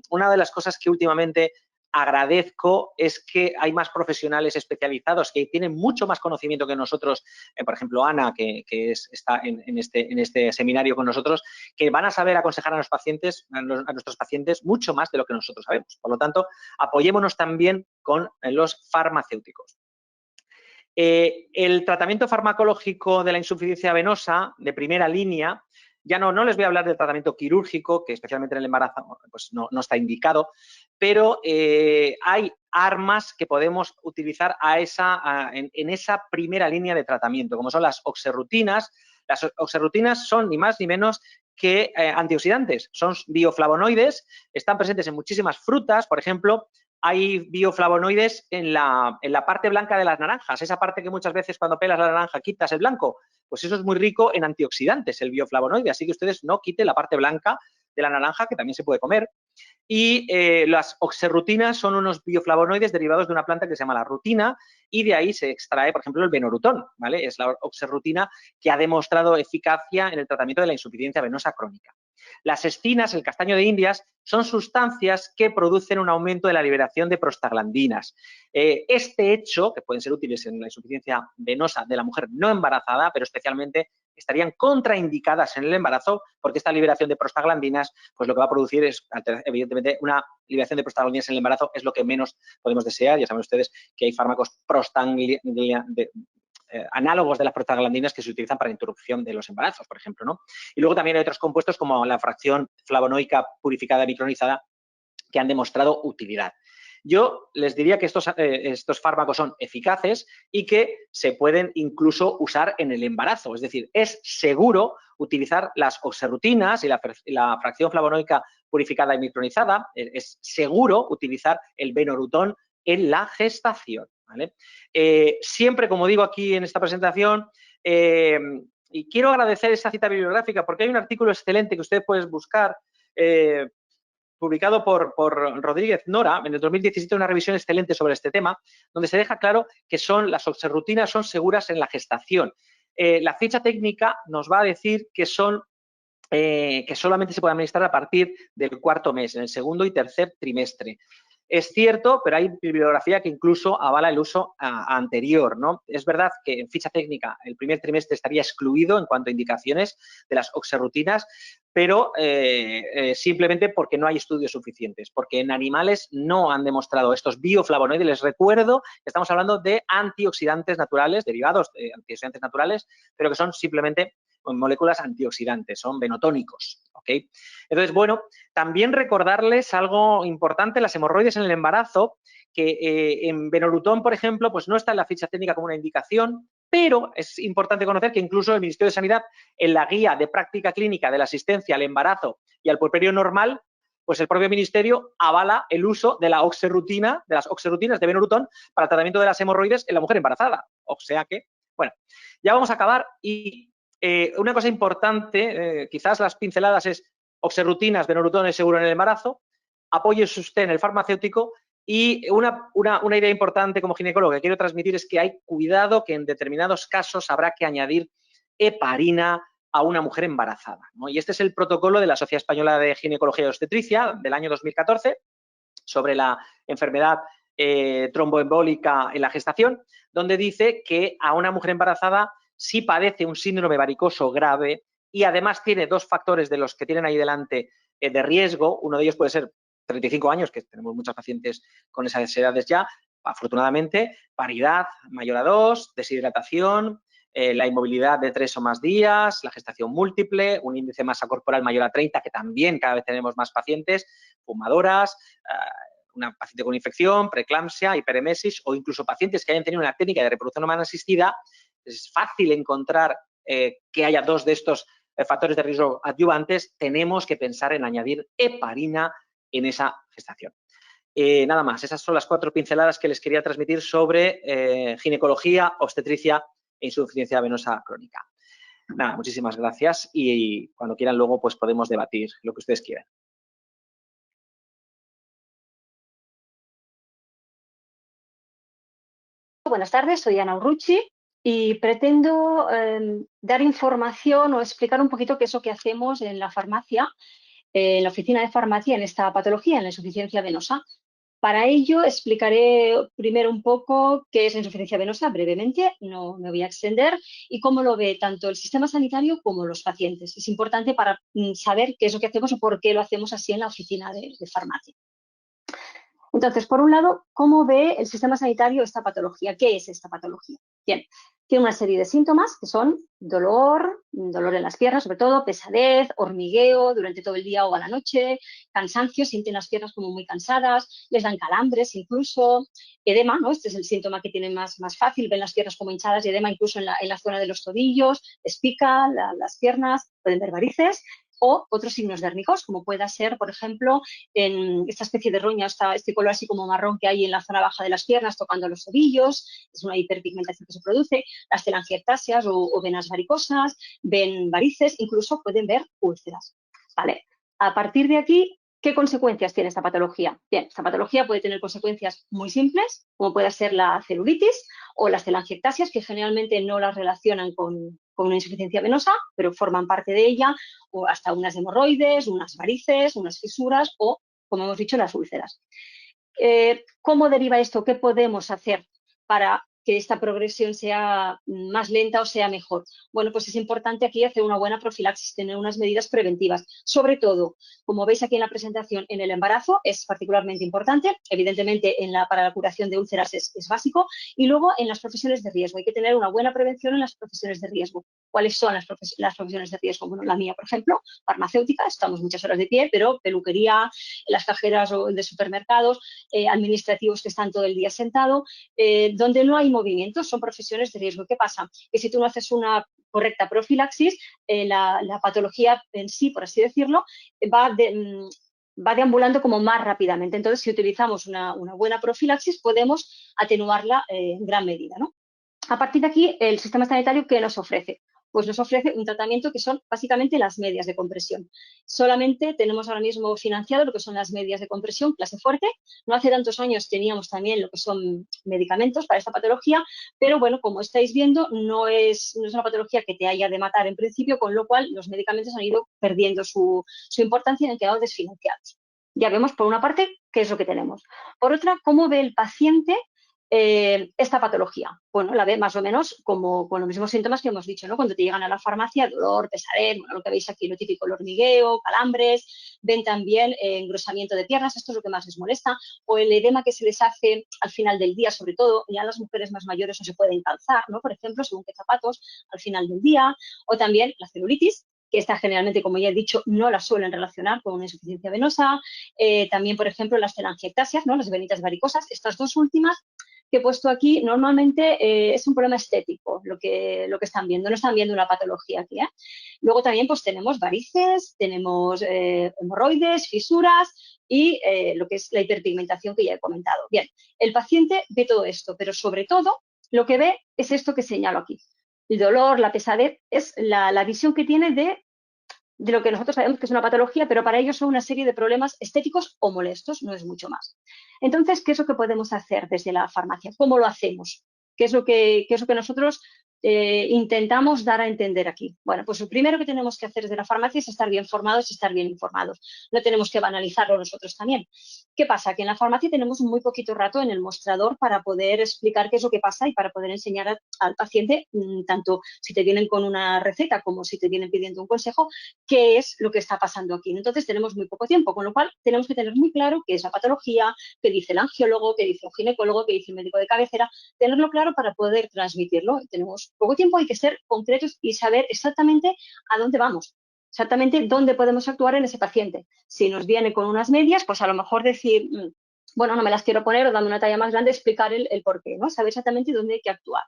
una de las cosas que últimamente agradezco es que hay más profesionales especializados que tienen mucho más conocimiento que nosotros, por ejemplo, Ana, que está en este seminario con nosotros, que van a saber aconsejar a los pacientes, a nuestros pacientes mucho más de lo que nosotros sabemos. Por lo tanto, apoyémonos también con los farmacéuticos. El tratamiento farmacológico de la insuficiencia venosa de primera línea, ya no les voy a hablar del tratamiento quirúrgico, que especialmente en el embarazo pues no está indicado, pero hay armas que podemos utilizar en esa primera línea de tratamiento, como son las oxerrutinas. Las oxerrutinas son ni más ni menos que antioxidantes, son bioflavonoides, están presentes en muchísimas frutas, por ejemplo. Hay bioflavonoides en la parte blanca de las naranjas, esa parte que muchas veces cuando pelas la naranja quitas el blanco, pues eso es muy rico en antioxidantes, el bioflavonoide, así que ustedes no quiten la parte blanca de la naranja, que también se puede comer. Y las oxerrutinas son unos bioflavonoides derivados de una planta que se llama la rutina y de ahí se extrae, por ejemplo, el benorutón, ¿vale? Es la oxerrutina que ha demostrado eficacia en el tratamiento de la insuficiencia venosa crónica. Las estinas, el castaño de Indias, son sustancias que producen un aumento de la liberación de prostaglandinas. Este hecho, que pueden ser útiles en la insuficiencia venosa de la mujer no embarazada, pero especialmente estarían contraindicadas en el embarazo porque esta liberación de prostaglandinas, pues lo que va a producir es, evidentemente, una liberación de prostaglandinas en el embarazo es lo que menos podemos desear. Ya saben ustedes que hay fármacos análogos de las prostaglandinas que se utilizan para la interrupción de los embarazos, por ejemplo, ¿no? Y luego también hay otros compuestos como la fracción flavonoica purificada y micronizada que han demostrado utilidad. Yo les diría que estos fármacos son eficaces y que se pueden incluso usar en el embarazo. Es decir, es seguro utilizar las oxerrutinas y la fracción flavonoica purificada y micronizada. Es seguro utilizar el benorutón en la gestación, ¿vale? Siempre, como digo aquí en esta presentación, y quiero agradecer esta cita bibliográfica porque hay un artículo excelente que ustedes pueden buscar, publicado por Rodríguez Nora en el 2017, una revisión excelente sobre este tema, donde se deja claro que las oxerrutinas son seguras en la gestación. La ficha técnica nos va a decir que solamente se puede administrar a partir del 4.º mes, en el 2º y 3er trimestre. Es cierto, pero hay bibliografía que incluso avala el uso anterior, ¿no? Es verdad que en ficha técnica el 1.er trimestre estaría excluido en cuanto a indicaciones de las oxerrutinas, pero simplemente porque no hay estudios suficientes, porque en animales no han demostrado estos bioflavonoides. Les recuerdo que estamos hablando de antioxidantes naturales, derivados de antioxidantes naturales, pero que son simplemente moléculas antioxidantes, son benotónicos, ¿ok? Entonces, bueno, también recordarles algo importante, las hemorroides en el embarazo, que en benorutón, por ejemplo, pues no está en la ficha técnica como una indicación, pero es importante conocer que incluso el Ministerio de Sanidad, en la guía de práctica clínica de la asistencia al embarazo y al puerperio normal, pues el propio ministerio avala el uso de las oxerrutinas de benorutón para el tratamiento de las hemorroides en la mujer embarazada. O sea que, bueno, ya vamos a acabar y una cosa importante, quizás las pinceladas es oxerrutinas, benorutón es seguro en el embarazo, apóyese usted en el farmacéutico y una idea importante como ginecólogo que quiero transmitir es que hay cuidado que en determinados casos habrá que añadir heparina a una mujer embarazada, ¿no? Y este es el protocolo de la Sociedad Española de Ginecología y Obstetricia del año 2014 sobre la enfermedad tromboembólica en la gestación, donde dice que a una mujer embarazada si padece un síndrome varicoso grave y además tiene dos factores de los que tienen ahí delante de riesgo, uno de ellos puede ser 35 años, que tenemos muchas pacientes con esas edades ya, afortunadamente, paridad mayor a 2, deshidratación, la inmovilidad de 3 o más días, la gestación múltiple, un índice de masa corporal mayor a 30, que también cada vez tenemos más pacientes, fumadoras, una paciente con infección, preeclampsia, hiperemesis o incluso pacientes que hayan tenido una técnica de reproducción humana asistida. Es fácil encontrar que haya dos de estos factores de riesgo adyuvantes. Tenemos que pensar en añadir heparina en esa gestación. Nada más, esas son las 4 pinceladas que les quería transmitir sobre ginecología, obstetricia e insuficiencia venosa crónica. Nada, muchísimas gracias y cuando quieran luego pues podemos debatir lo que ustedes quieran. Buenas tardes, soy Ana Urruchi y pretendo dar información o explicar un poquito qué es lo que hacemos en la farmacia, en la oficina de farmacia, en esta patología, en la insuficiencia venosa. Para ello explicaré primero un poco qué es la insuficiencia venosa brevemente, no me voy a extender, y cómo lo ve tanto el sistema sanitario como los pacientes. Es importante para saber qué es lo que hacemos o por qué lo hacemos así en la oficina de farmacia. Entonces, por un lado, ¿cómo ve el sistema sanitario esta patología? ¿Qué es esta patología? Bien, tiene una serie de síntomas que son dolor en las piernas, sobre todo, pesadez, hormigueo durante todo el día o a la noche, cansancio, sienten las piernas como muy cansadas, les dan calambres incluso, edema, ¿no? Este es el síntoma que tienen más fácil, ven las piernas como hinchadas y edema incluso en la zona de los tobillos, les pica las piernas, pueden ver varices, o otros signos dérmicos, como pueda ser, por ejemplo, en esta especie de roña, este color así como marrón que hay en la zona baja de las piernas, tocando los tobillos, es una hiperpigmentación que se produce, las telangiectasias o venas varicosas, ven varices, incluso pueden ver úlceras. ¿Vale? A partir de aquí, ¿qué consecuencias tiene esta patología? Bien, esta patología puede tener consecuencias muy simples, como puede ser la celulitis o las telangiectasias, que generalmente no las relacionan con una insuficiencia venosa, pero forman parte de ella, o hasta unas hemorroides, unas varices, unas fisuras o, como hemos dicho, las úlceras. ¿Cómo deriva esto? ¿Qué podemos hacer para que esta progresión sea más lenta o sea mejor? Bueno, pues es importante aquí hacer una buena profilaxis, tener unas medidas preventivas. Sobre todo, como veis aquí en la presentación, en el embarazo es particularmente importante. Evidentemente, para la curación de úlceras es básico. Y luego, en las profesiones de riesgo. Hay que tener una buena prevención en las profesiones de riesgo. ¿Cuáles son las profesiones de riesgo? Bueno, la mía, por ejemplo, farmacéutica, estamos muchas horas de pie, pero peluquería, las cajeras de supermercados, administrativos que están todo el día sentados, donde no hay movimiento, son profesiones de riesgo. ¿Qué pasa? Que si tú no haces una correcta profilaxis, la patología en sí, por así decirlo, va deambulando como más rápidamente. Entonces, si utilizamos una buena profilaxis, podemos atenuarla en gran medida, ¿no? A partir de aquí, el sistema sanitario, ¿qué nos ofrece? Pues nos ofrece un tratamiento que son básicamente las medias de compresión. Solamente tenemos ahora mismo financiado lo que son las medias de compresión, clase fuerte. No hace tantos años teníamos también lo que son medicamentos para esta patología, pero bueno, como estáis viendo, no es una patología que te haya de matar en principio, con lo cual los medicamentos han ido perdiendo su importancia y han quedado desfinanciados. Ya vemos, por una parte, qué es lo que tenemos. Por otra, cómo ve el paciente esta patología. Bueno, la ve más o menos como con los mismos síntomas que hemos dicho, ¿no? Cuando te llegan a la farmacia, dolor, pesadez, bueno, lo que veis aquí, lo típico, el hormigueo, calambres, ven también engrosamiento de piernas, esto es lo que más les molesta, o el edema que se les hace al final del día, sobre todo, ya las mujeres más mayores no se pueden calzar, ¿no? Por ejemplo, según qué zapatos, al final del día, o también la celulitis, que esta generalmente, como ya he dicho, no la suelen relacionar con una insuficiencia venosa, también, por ejemplo, las telangiectasias, ¿no? Las venitas varicosas, estas dos últimas que he puesto aquí, normalmente es un problema estético lo que están viendo, no están viendo una patología aquí, ¿eh? Luego también pues tenemos varices, tenemos hemorroides, fisuras y lo que es la hiperpigmentación que ya he comentado. Bien, el paciente ve todo esto, pero sobre todo lo que ve es esto que señalo aquí. El dolor, la pesadez, es la visión que tiene de lo que nosotros sabemos que es una patología, pero para ellos son una serie de problemas estéticos o molestos, no es mucho más. Entonces, ¿qué es lo que podemos hacer desde la farmacia? ¿Cómo lo hacemos? ¿Qué es lo que nosotros intentamos dar a entender aquí? Bueno, pues lo primero que tenemos que hacer desde la farmacia es estar bien formados y estar bien informados. No tenemos que banalizarlo nosotros también. ¿Qué pasa? Que en la farmacia tenemos muy poquito rato en el mostrador para poder explicar qué es lo que pasa y para poder enseñar al paciente, tanto si te vienen con una receta como si te vienen pidiendo un consejo, qué es lo que está pasando aquí. Entonces tenemos muy poco tiempo, con lo cual tenemos que tener muy claro qué es la patología, qué dice el angiólogo, qué dice un ginecólogo, qué dice el médico de cabecera, tenerlo claro para poder transmitirlo. Tenemos poco tiempo, hay que ser concretos y saber exactamente a dónde vamos, exactamente dónde podemos actuar en ese paciente. Si nos viene con unas medias, pues a lo mejor decir, bueno, no me las quiero poner o dando una talla más grande, explicar el por qué, ¿no? Saber exactamente dónde hay que actuar.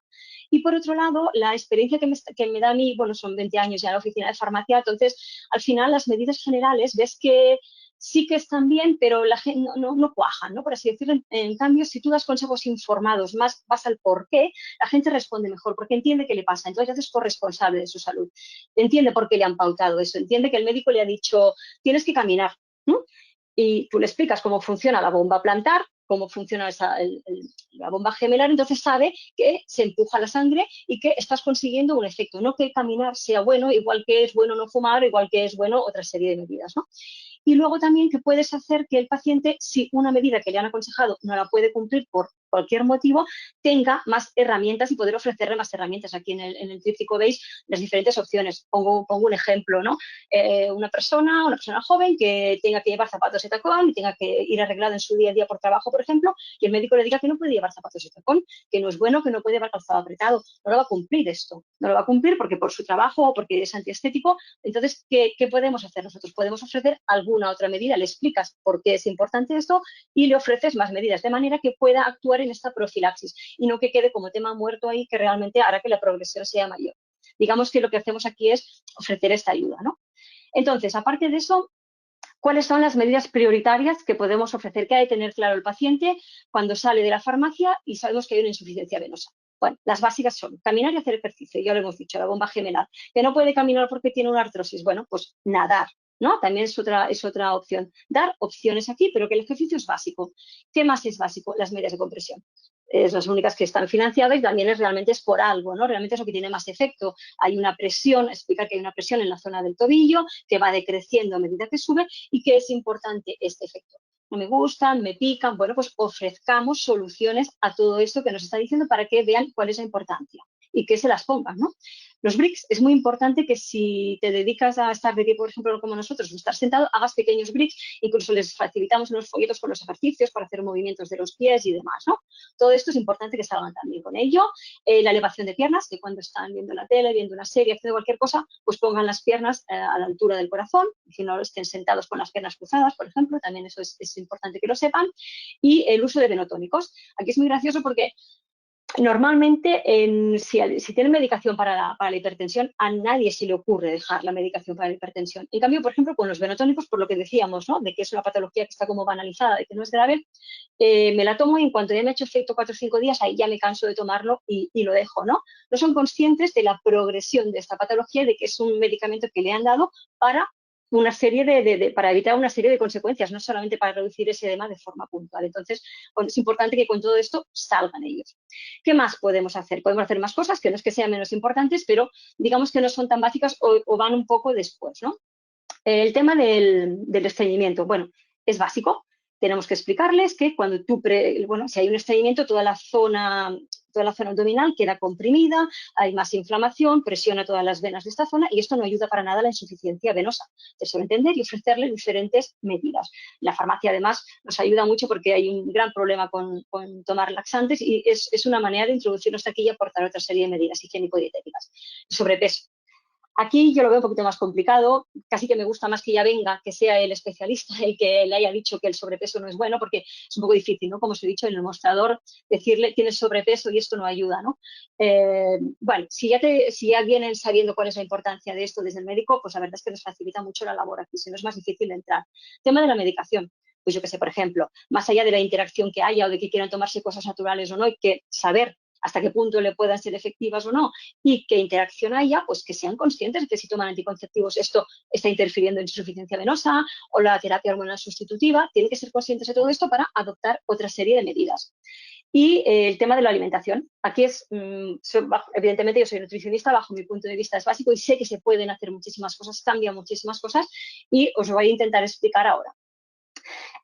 Y por otro lado, la experiencia que me da a mí, bueno, son 20 años ya en la oficina de farmacia, entonces al final las medidas generales ves que sí que están bien, pero la gente no cuajan, ¿no? Por así decirlo. En cambio, si tú das consejos informados, más vas al por qué, la gente responde mejor, porque entiende qué le pasa. Entonces, ya es corresponsable de su salud. Entiende por qué le han pautado eso. Entiende que el médico le ha dicho, tienes que caminar, ¿no? Y tú le explicas cómo funciona la bomba plantar, cómo funciona la bomba gemelar, entonces sabe que se empuja la sangre y que estás consiguiendo un efecto. No que caminar sea bueno, igual que es bueno no fumar, igual que es bueno otra serie de medidas, ¿no? Y luego también que puedes hacer que el paciente, si una medida que le han aconsejado no la puede cumplir por cualquier motivo, tenga más herramientas y poder ofrecerle más herramientas. Aquí en el tríptico veis las diferentes opciones. Pongo un ejemplo, ¿no? Una persona joven que tenga que llevar zapatos de tacón y tenga que ir arreglado en su día a día por trabajo, por ejemplo, y el médico le diga que no puede llevar zapatos de tacón, que no es bueno, que no puede llevar calzado apretado. No lo va a cumplir esto. No lo va a cumplir porque por su trabajo o porque es antiestético. Entonces, ¿qué podemos hacer nosotros? Podemos ofrecer alguna otra medida. Le explicas por qué es importante esto y le ofreces más medidas, de manera que pueda actuar en esta profilaxis y no que quede como tema muerto ahí, que realmente hará que la progresión sea mayor. Digamos que lo que hacemos aquí es ofrecer esta ayuda, ¿no? Entonces, aparte de eso, ¿cuáles son las medidas prioritarias que podemos ofrecer? ¿Qué ha de tener claro el paciente cuando sale de la farmacia y sabemos que hay una insuficiencia venosa? Bueno, las básicas son caminar y hacer ejercicio, ya lo hemos dicho, la bomba gemelar. ¿Que no puede caminar porque tiene una artrosis? Bueno, pues nadar, ¿no? También es otra opción. Dar opciones aquí, pero que el ejercicio es básico. ¿Qué más es básico? Las medias de compresión. Es las únicas que están financiadas y también realmente es por algo, ¿no? Realmente es lo que tiene más efecto. Hay una presión, explica que hay una presión en la zona del tobillo que va decreciendo a medida que sube y que es importante este efecto. No me gustan, me pican, bueno, pues ofrezcamos soluciones a todo esto que nos está diciendo para que vean cuál es la importancia y que se las pongan, ¿no? Los bricks, es muy importante que si te dedicas a estar de pie, por ejemplo, como nosotros, o estar sentado, hagas pequeños bricks, incluso les facilitamos unos folletos con los ejercicios para hacer movimientos de los pies y demás, ¿no? Todo esto es importante que salgan también con ello. La elevación de piernas, que cuando están viendo la tele, viendo una serie, haciendo cualquier cosa, pues pongan las piernas a la altura del corazón, si no estén sentados con las piernas cruzadas, por ejemplo, también eso es importante que lo sepan. Y el uso de venotónicos. Aquí es muy gracioso porque normalmente, si tienen medicación para la hipertensión, a nadie se le ocurre dejar la medicación para la hipertensión. En cambio, por ejemplo, con los venotónicos, por lo que decíamos, ¿no? De que es una patología que está como banalizada, de que no es grave, me la tomo y en cuanto ya me ha hecho efecto 4 o 5 días, ahí ya me canso de tomarlo y lo dejo, ¿no? No son conscientes de la progresión de esta patología y de que es un medicamento que le han dado para una serie para evitar una serie de consecuencias, no solamente para reducir ese edema de forma puntual. Entonces, bueno, es importante que con todo esto salgan ellos. ¿Qué más podemos hacer? Podemos hacer más cosas, que no es que sean menos importantes, pero digamos que no son tan básicas o van un poco después, ¿no? El tema del estreñimiento, bueno, es básico. Tenemos que explicarles que cuando si hay un estreñimiento, toda la zona abdominal queda comprimida, hay más inflamación, presiona todas las venas de esta zona y esto no ayuda para nada a la insuficiencia venosa. Se suele entender y ofrecerle diferentes medidas. La farmacia, además, nos ayuda mucho porque hay un gran problema con tomar laxantes y es una manera de introducirnos aquí y aportar otra serie de medidas higiénico-dietéticas. Sobrepeso. Aquí yo lo veo un poquito más complicado, casi que me gusta más que ya venga, que sea el especialista el que le haya dicho que el sobrepeso no es bueno, porque es un poco difícil, ¿no? Como os he dicho en el mostrador, decirle tienes sobrepeso y esto no ayuda, ¿no? Bueno, si ya vienen sabiendo cuál es la importancia de esto desde el médico, pues la verdad es que nos facilita mucho la labor aquí, si no es más difícil de entrar. Tema de la medicación. Pues yo que sé, por ejemplo, más allá de la interacción que haya o de que quieran tomarse cosas naturales o no, hay que saber hasta qué punto le puedan ser efectivas o no y qué interacción haya, pues que sean conscientes de que si toman anticonceptivos esto está interfiriendo en insuficiencia venosa o la terapia hormonal sustitutiva, tienen que ser conscientes de todo esto para adoptar otra serie de medidas. Y el tema de la alimentación. Aquí evidentemente yo soy nutricionista, bajo mi punto de vista es básico y sé que se pueden hacer muchísimas cosas, cambian muchísimas cosas y os lo voy a intentar explicar ahora.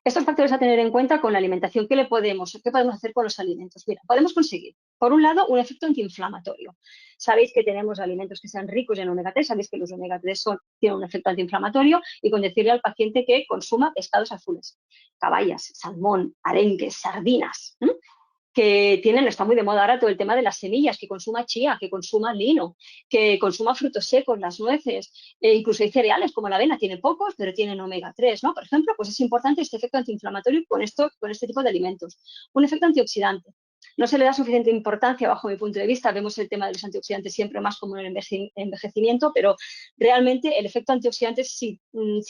Estos factores a tener en cuenta con la alimentación, ¿qué podemos hacer con los alimentos? Mira, podemos conseguir, por un lado, un efecto antiinflamatorio. Sabéis que tenemos alimentos que sean ricos en omega 3, sabéis que los omega 3 tienen un efecto antiinflamatorio y con decirle al paciente que consuma pescados azules, caballas, salmón, arenques, sardinas, que está muy de moda ahora todo el tema de las semillas, que consuma chía, que consuma lino, que consuma frutos secos, las nueces, incluso hay cereales como la avena, tiene pocos, pero tienen omega 3, ¿no? Por ejemplo, pues es importante este efecto antiinflamatorio con este tipo de alimentos. Un efecto antioxidante. No se le da suficiente importancia bajo mi punto de vista. Vemos el tema de los antioxidantes siempre más como en el envejecimiento, pero realmente el efecto antioxidante, si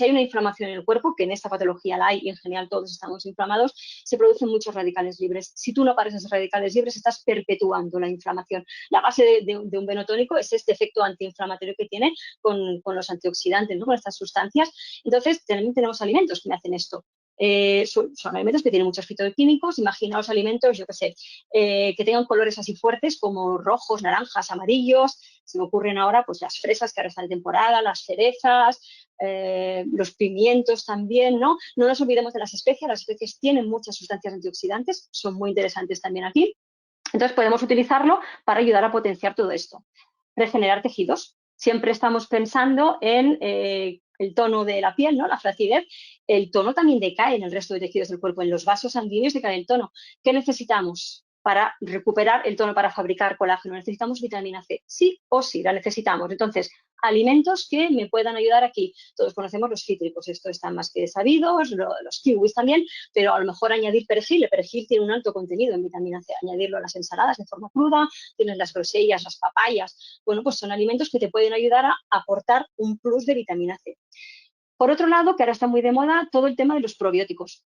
hay una inflamación en el cuerpo, que en esta patología la hay y en general todos estamos inflamados, se producen muchos radicales libres. Si tú no paras esos radicales libres, estás perpetuando la inflamación. La base de un venotónico es este efecto antiinflamatorio que tiene con los antioxidantes, ¿no? Con estas sustancias. Entonces, también tenemos alimentos que me hacen esto. Son alimentos que tienen muchos fitoquímicos. Imaginaos alimentos, yo qué sé, que tengan colores así fuertes como rojos, naranjas, amarillos. Se me ocurren ahora pues las fresas que ahora están en temporada, las cerezas, los pimientos también, ¿no? No nos olvidemos de las especies tienen muchas sustancias antioxidantes, son muy interesantes también aquí. Entonces podemos utilizarlo para ayudar a potenciar todo esto. Regenerar tejidos. Siempre estamos pensando en el tono de la piel, ¿no? La flacidez. El tono también decae en el resto de tejidos del cuerpo. En los vasos sanguíneos decae el tono. ¿Qué necesitamos para recuperar el tono, para fabricar colágeno? Necesitamos vitamina C. Sí o sí, la necesitamos. Entonces, alimentos que me puedan ayudar aquí. Todos conocemos los cítricos, esto está más que sabido, los kiwis también, pero a lo mejor añadir perejil. El perejil tiene un alto contenido en vitamina C. Añadirlo a las ensaladas de forma cruda, tienes las grosellas, las papayas. Bueno, pues son alimentos que te pueden ayudar a aportar un plus de vitamina C. Por otro lado, que ahora está muy de moda, todo el tema de los probióticos.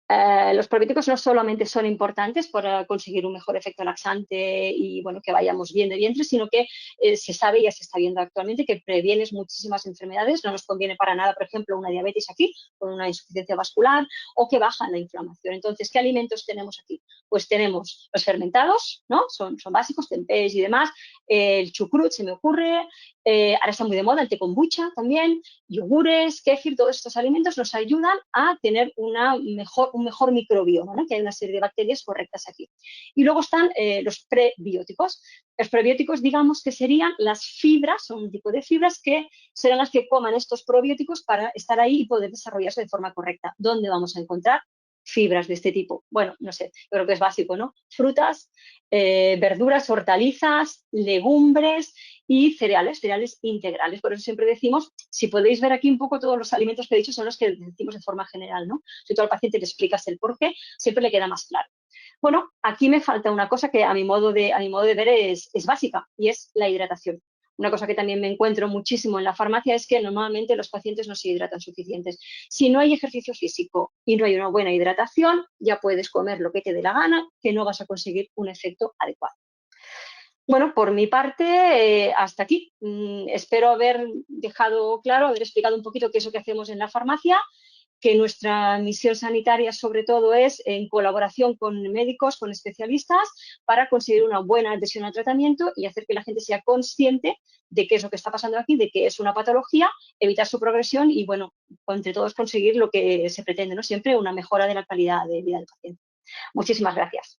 Los probióticos no solamente son importantes para conseguir un mejor efecto laxante y bueno, que vayamos bien de vientre, sino que se sabe, ya se está viendo actualmente, que previenes muchísimas enfermedades. No nos conviene para nada, por ejemplo, una diabetes aquí, con una insuficiencia vascular, o que bajan la inflamación. Entonces, ¿qué alimentos tenemos aquí? Pues tenemos los fermentados, ¿no? Son básicos, tempés y demás. El chucrut, se me ocurre. Ahora está muy de moda el té kombucha también. Yogures, kéfir, todos estos alimentos nos ayudan a tener un mejor microbioma, ¿no? Que hay una serie de bacterias correctas aquí. Y luego están los prebióticos. Los prebióticos, digamos que serían las fibras, son un tipo de fibras que serán las que coman estos probióticos para estar ahí y poder desarrollarse de forma correcta. ¿Dónde vamos a encontrar fibras de este tipo? Bueno, no sé, yo creo que es básico, ¿no? Frutas, verduras, hortalizas, legumbres y cereales integrales. Por eso siempre decimos, si podéis ver aquí un poco todos los alimentos que he dicho son los que decimos de forma general, ¿no? Si tú al paciente le explicas el por qué, siempre le queda más claro. Bueno, aquí me falta una cosa que a mi modo de ver es básica, y es la hidratación. Una cosa que también me encuentro muchísimo en la farmacia es que normalmente los pacientes no se hidratan suficientes. Si no hay ejercicio físico y no hay una buena hidratación, ya puedes comer lo que te dé la gana, que no vas a conseguir un efecto adecuado. Bueno, por mi parte, hasta aquí. Espero haber dejado claro, haber explicado un poquito qué es lo que hacemos en la farmacia, que nuestra misión sanitaria sobre todo es en colaboración con médicos, con especialistas, para conseguir una buena adhesión al tratamiento y hacer que la gente sea consciente de qué es lo que está pasando aquí, de que es una patología, evitar su progresión y, bueno, entre todos conseguir lo que se pretende, ¿no? Siempre una mejora de la calidad de vida del paciente. Muchísimas gracias.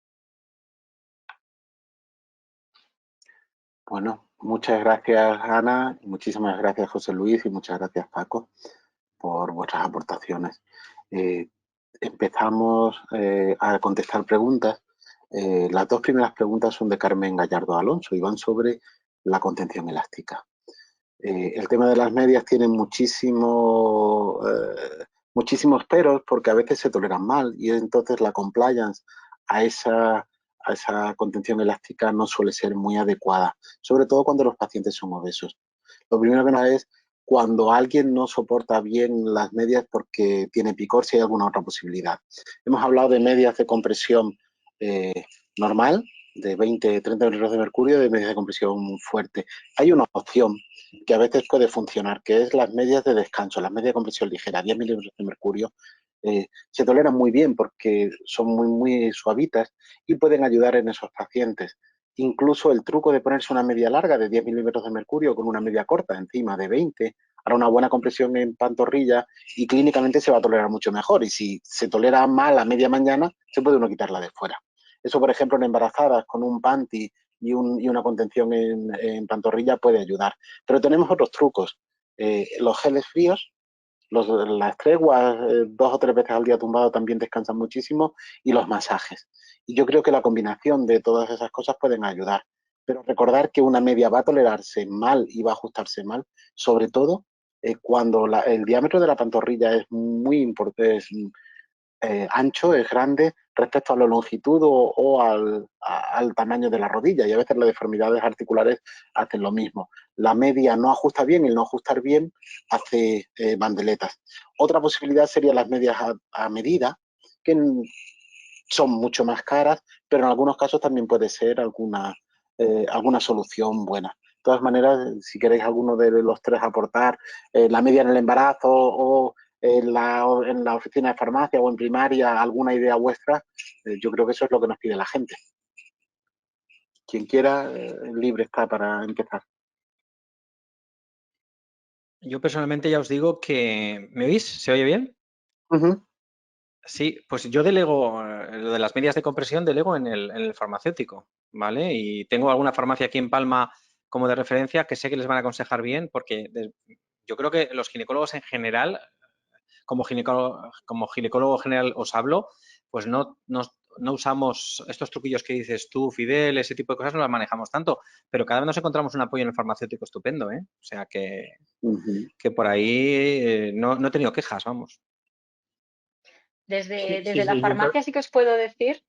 Bueno, muchas gracias, Ana, muchísimas gracias, José Luis, y muchas gracias, Paco, por vuestras aportaciones. Empezamos a contestar preguntas. Las dos primeras preguntas son de Carmen Gallardo Alonso y van sobre la contención elástica. El tema de las medias tiene muchísimos peros porque a veces se toleran mal y entonces la compliance a esa contención elástica no suele ser muy adecuada, sobre todo cuando los pacientes son obesos. Lo primero que nos es cuando alguien no soporta bien las medias porque tiene picor, si hay alguna otra posibilidad. Hemos hablado de medias de compresión normal, de 20-30 mililitros de mercurio, de medias de compresión fuerte. Hay una opción que a veces puede funcionar, que es las medias de descanso, las medias de compresión ligera, 10 mililitros de mercurio. Se toleran muy bien porque son muy suavitas y pueden ayudar en esos pacientes. Incluso el truco de ponerse una media larga de 10 milímetros de mercurio con una media corta encima de 20, hará una buena compresión en pantorrilla y clínicamente se va a tolerar mucho mejor. Y si se tolera mal a media mañana, se puede uno quitarla de fuera. Eso, por ejemplo, en embarazadas con un panty y una contención en pantorrilla puede ayudar. Pero tenemos otros trucos. Los geles fríos, las treguas 2 o 3 veces al día tumbado también descansan muchísimo, y los masajes. Y yo creo que la combinación de todas esas cosas pueden ayudar. Pero recordar que una media va a tolerarse mal y va a ajustarse mal, sobre todo cuando el diámetro de la pantorrilla es muy importante, ancho, es grande, respecto a la longitud o al tamaño de la rodilla, y a veces las deformidades articulares hacen lo mismo. La media no ajusta bien y el no ajustar bien hace bandeletas. Otra posibilidad serían las medias a medida, que son mucho más caras, pero en algunos casos también puede ser alguna solución buena. De todas maneras, si queréis alguno de los tres aportar, la media en el embarazo o en la oficina de farmacia o en primaria, alguna idea vuestra, yo creo que eso es lo que nos pide la gente. Quien quiera, libre está para empezar. Yo personalmente ya os digo que... ¿Me oís? ¿Se oye bien? Sí, pues yo delego, lo de las medias de compresión delego en el farmacéutico, ¿vale? Y tengo alguna farmacia aquí en Palma como de referencia que sé que les van a aconsejar bien, porque yo creo que los ginecólogos en general, como ginecólogo general os hablo, pues no usamos estos truquillos que dices tú, Fidel, ese tipo de cosas no las manejamos tanto, pero cada vez nos encontramos un apoyo en el farmacéutico estupendo, ¿eh? O sea que por ahí no he tenido quejas, vamos. Desde la farmacia sí que os puedo decir...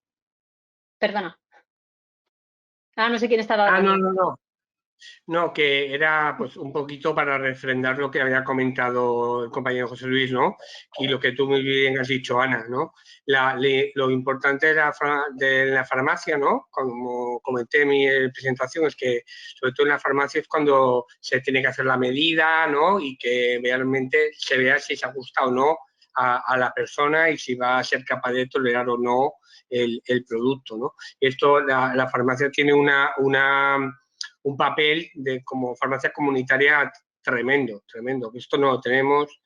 Perdona. No sé quién estaba hablando. No, que era pues un poquito para refrendar lo que había comentado el compañero José Luis, ¿no? Y lo que tú muy bien has dicho, Ana, ¿no? Lo importante de la farmacia, ¿no? Como comenté en mi presentación, es que sobre todo en la farmacia es cuando se tiene que hacer la medida, ¿no? Y que realmente se vea si se ajusta o no a la persona y si va a ser capaz de tolerar o no el producto, ¿no? Y esto, la farmacia tiene un papel como farmacia comunitaria tremendo. Esto no lo tenemos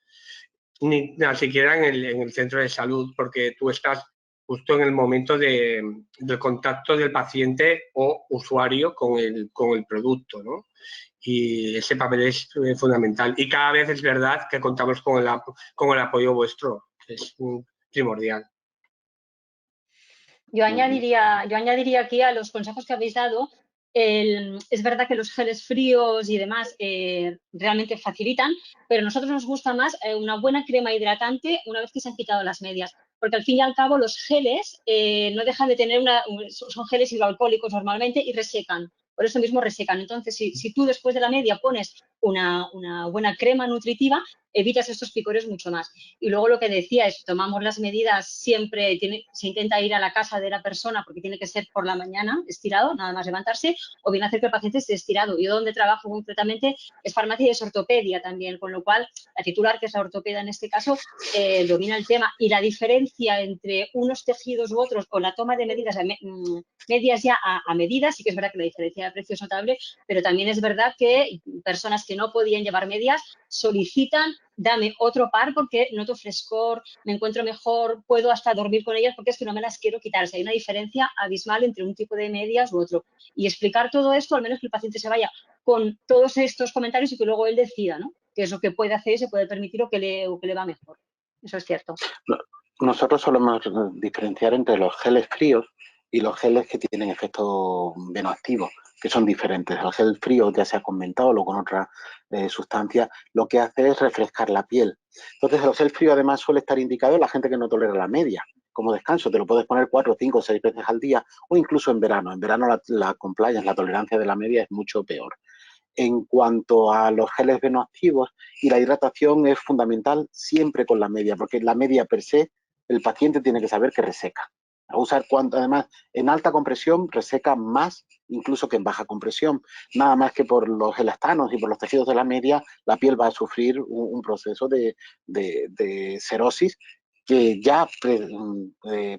ni siquiera en el centro de salud, porque tú estás justo en el momento del contacto del paciente o usuario con el producto, ¿no? Y ese papel es fundamental. Y cada vez es verdad que contamos con el apoyo vuestro, que es primordial. Yo añadiría aquí a los consejos que habéis dado, es verdad que los geles fríos y demás realmente facilitan, pero a nosotros nos gusta más una buena crema hidratante una vez que se han quitado las medias, porque al fin y al cabo los geles no dejan de tener son geles hidroalcohólicos normalmente y resecan. Por eso mismo resecan. Entonces, si tú después de la media pones una buena crema nutritiva, evitas estos picores mucho más. Y luego lo que decía es, tomamos las medidas siempre, se intenta ir a la casa de la persona porque tiene que ser por la mañana, estirado, nada más levantarse, o bien hacer que el paciente esté estirado. Yo donde trabajo concretamente es farmacia y es ortopedia también, con lo cual la titular, que es la ortopeda en este caso, domina el tema. Y la diferencia entre unos tejidos u otros o la toma de medidas, medias ya a medidas, sí que es verdad que la diferencia de precio es notable, pero también es verdad que personas que no podían llevar medias solicitan, dame otro par porque noto frescor, me encuentro mejor, puedo hasta dormir con ellas porque es que no me las quiero quitar. O sea, hay una diferencia abismal entre un tipo de medias u otro. Y explicar todo esto, al menos que el paciente se vaya con todos estos comentarios y que luego él decida, ¿no? Qué es lo que puede hacer y se puede permitir o que le va mejor. Eso es cierto. Nosotros solemos diferenciar entre los geles fríos y los geles que tienen efecto venoactivo, que son diferentes. El gel frío, ya sea con mentol o con otra sustancia, lo que hace es refrescar la piel. Entonces, el gel frío además suele estar indicado en la gente que no tolera la media. Como descanso, te lo puedes poner 4, 5, 6 veces al día o incluso en verano. En verano la compliance, la tolerancia de la media es mucho peor. En cuanto a los geles venoactivos, y la hidratación es fundamental siempre con la media, porque la media per se, el paciente tiene que saber que reseca. A usar además, en alta compresión reseca más incluso que en baja compresión. Nada más que por los elastanos y por los tejidos de la media, la piel va a sufrir un proceso de serosis que ya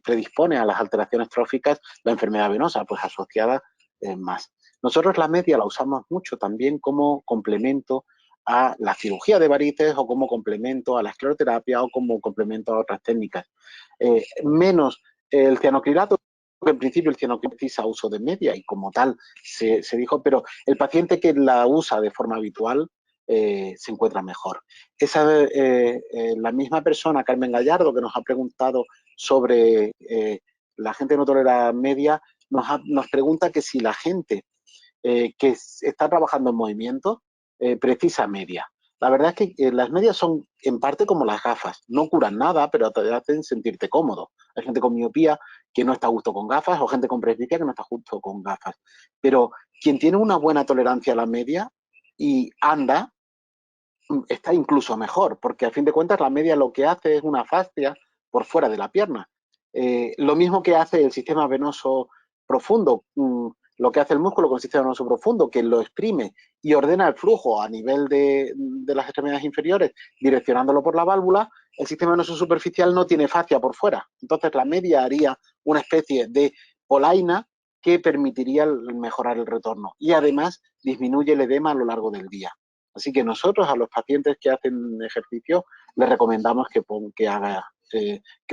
predispone a las alteraciones tróficas la enfermedad venosa, pues asociada más. Nosotros la media la usamos mucho también como complemento a la cirugía de varices o como complemento a la escleroterapia o como complemento a otras técnicas. Menos el cianocrilato, que en principio el cianocrilato precisa uso de media y como tal se dijo, pero el paciente que la usa de forma habitual se encuentra mejor. La misma persona, Carmen Gallardo, que nos ha preguntado sobre la gente no tolera media, nos pregunta que si la gente que está trabajando en movimiento precisa media. La verdad es que las medias son en parte como las gafas. No curan nada, pero te hacen sentirte cómodo. Hay gente con miopía que no está a gusto con gafas o gente con presbicia que no está a gusto con gafas. Pero quien tiene una buena tolerancia a la media y anda, está incluso mejor, porque a fin de cuentas la media lo que hace es una fascia por fuera de la pierna. Lo mismo que hace el sistema venoso profundo, lo que hace el músculo con el sistema venoso profundo, que lo exprime y ordena el flujo a nivel de las extremidades inferiores, direccionándolo por la válvula. El sistema venoso superficial no tiene fascia por fuera. Entonces la media haría una especie de polaina que permitiría mejorar el retorno y además disminuye el edema a lo largo del día. Así que nosotros a los pacientes que hacen ejercicio les recomendamos que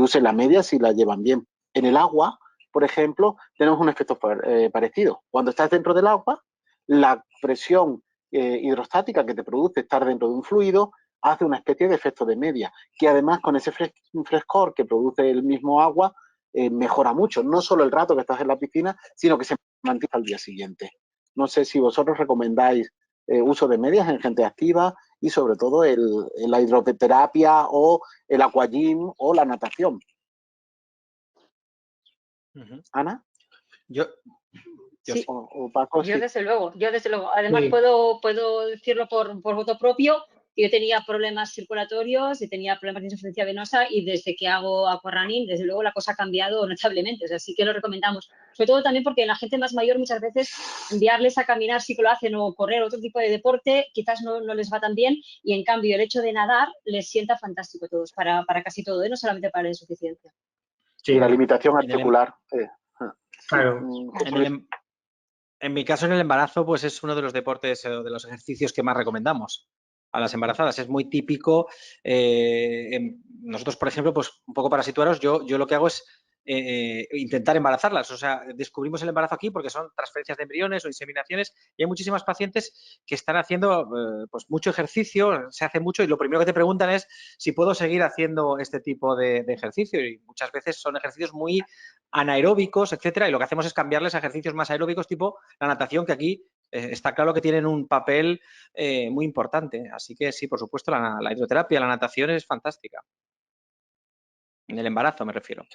usen la media si la llevan bien. En el agua, por ejemplo, tenemos un efecto parecido. Cuando estás dentro del agua, la presión hidrostática que te produce estar dentro de un fluido hace una especie de efecto de media, que además con ese frescor que produce el mismo agua mejora mucho. No solo el rato que estás en la piscina, sino que se mantiene al día siguiente. No sé si vosotros recomendáis uso de medias en gente activa y sobre todo la hidroterapia o el aquagym o la natación. ¿Ana? Sí. O Paco, Yo sí. desde luego. Además Sí. puedo decirlo por voto propio. Yo tenía problemas circulatorios y tenía problemas de insuficiencia venosa y desde que hago aquarunning, desde luego la cosa ha cambiado notablemente. O sea, sí que lo recomendamos. Sobre todo también porque la gente más mayor muchas veces enviarles a caminar sí que lo hacen o correr otro tipo de deporte quizás no les va tan bien y en cambio el hecho de nadar les sienta fantástico a todos, para casi todo, no solamente para la insuficiencia. Sí. Y la limitación articular. Claro. En mi caso, en el embarazo, pues es uno de los deportes o de los ejercicios que más recomendamos a las embarazadas. Es muy típico. Nosotros, por ejemplo, pues un poco para situaros, yo lo que hago es intentar embarazarlas. O sea, descubrimos el embarazo aquí porque son transferencias de embriones o inseminaciones y hay muchísimas pacientes que están haciendo pues mucho ejercicio, se hace mucho y lo primero que te preguntan es si puedo seguir haciendo este tipo de ejercicio y muchas veces son ejercicios muy anaeróbicos, etcétera, y lo que hacemos es cambiarles a ejercicios más aeróbicos tipo la natación, que aquí está claro que tienen un papel muy importante. Así que sí, por supuesto, la hidroterapia, la natación es fantástica. En el embarazo me refiero.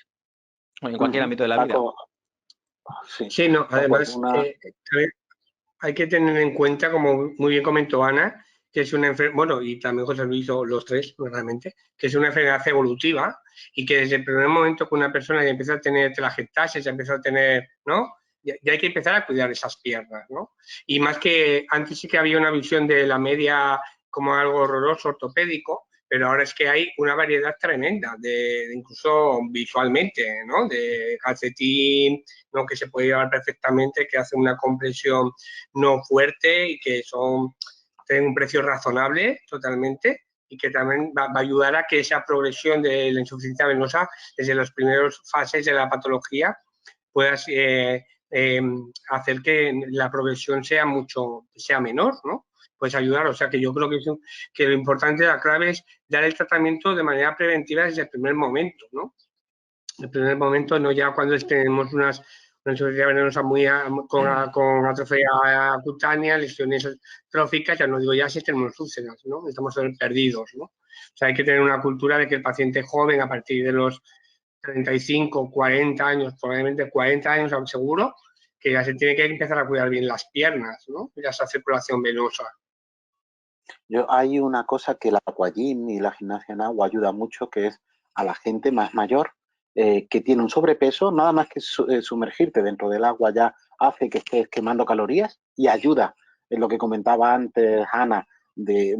O en cualquier ámbito de la vida. Sí, no, además hay que tener en cuenta, como muy bien comentó Ana, que es una enfermedad, bueno, y también José Luis, los tres, realmente, que es una enfermedad evolutiva y que desde el primer momento que una persona ya empieza a tener telangiectasias, ya empieza a tener, ¿no? Ya hay que empezar a cuidar esas piernas, ¿no? Y más que antes sí que había una visión de la media como algo horroroso, ortopédico, pero ahora es que hay una variedad tremenda, incluso visualmente, ¿no? De calcetín, ¿no? Que se puede llevar perfectamente, que hace una compresión no fuerte y que tienen un precio razonable totalmente y que también va a ayudar a que esa progresión de la insuficiencia venosa desde las primeras fases de la patología pueda hacer que la progresión sea menor, ¿no? Pues ayudar, o sea que yo creo que lo importante, la clave es dar el tratamiento de manera preventiva desde el primer momento, ¿no? El primer momento, no ya cuando tenemos una insuficiencia venosa con atrofia cutánea, lesiones tróficas, ya no digo ya si tenemos úlceras, ¿no? Estamos perdidos, ¿no? O sea, hay que tener una cultura de que el paciente joven, a partir de los 35, 40 años, probablemente 40 años seguro, que ya se tiene que empezar a cuidar bien las piernas, ¿no? Y esa circulación venosa. Hay una cosa que el aquagym y la gimnasia en agua ayuda mucho, que es a la gente más mayor que tiene un sobrepeso, nada más que sumergirte dentro del agua ya hace que estés quemando calorías y ayuda, en lo que comentaba antes Ana, de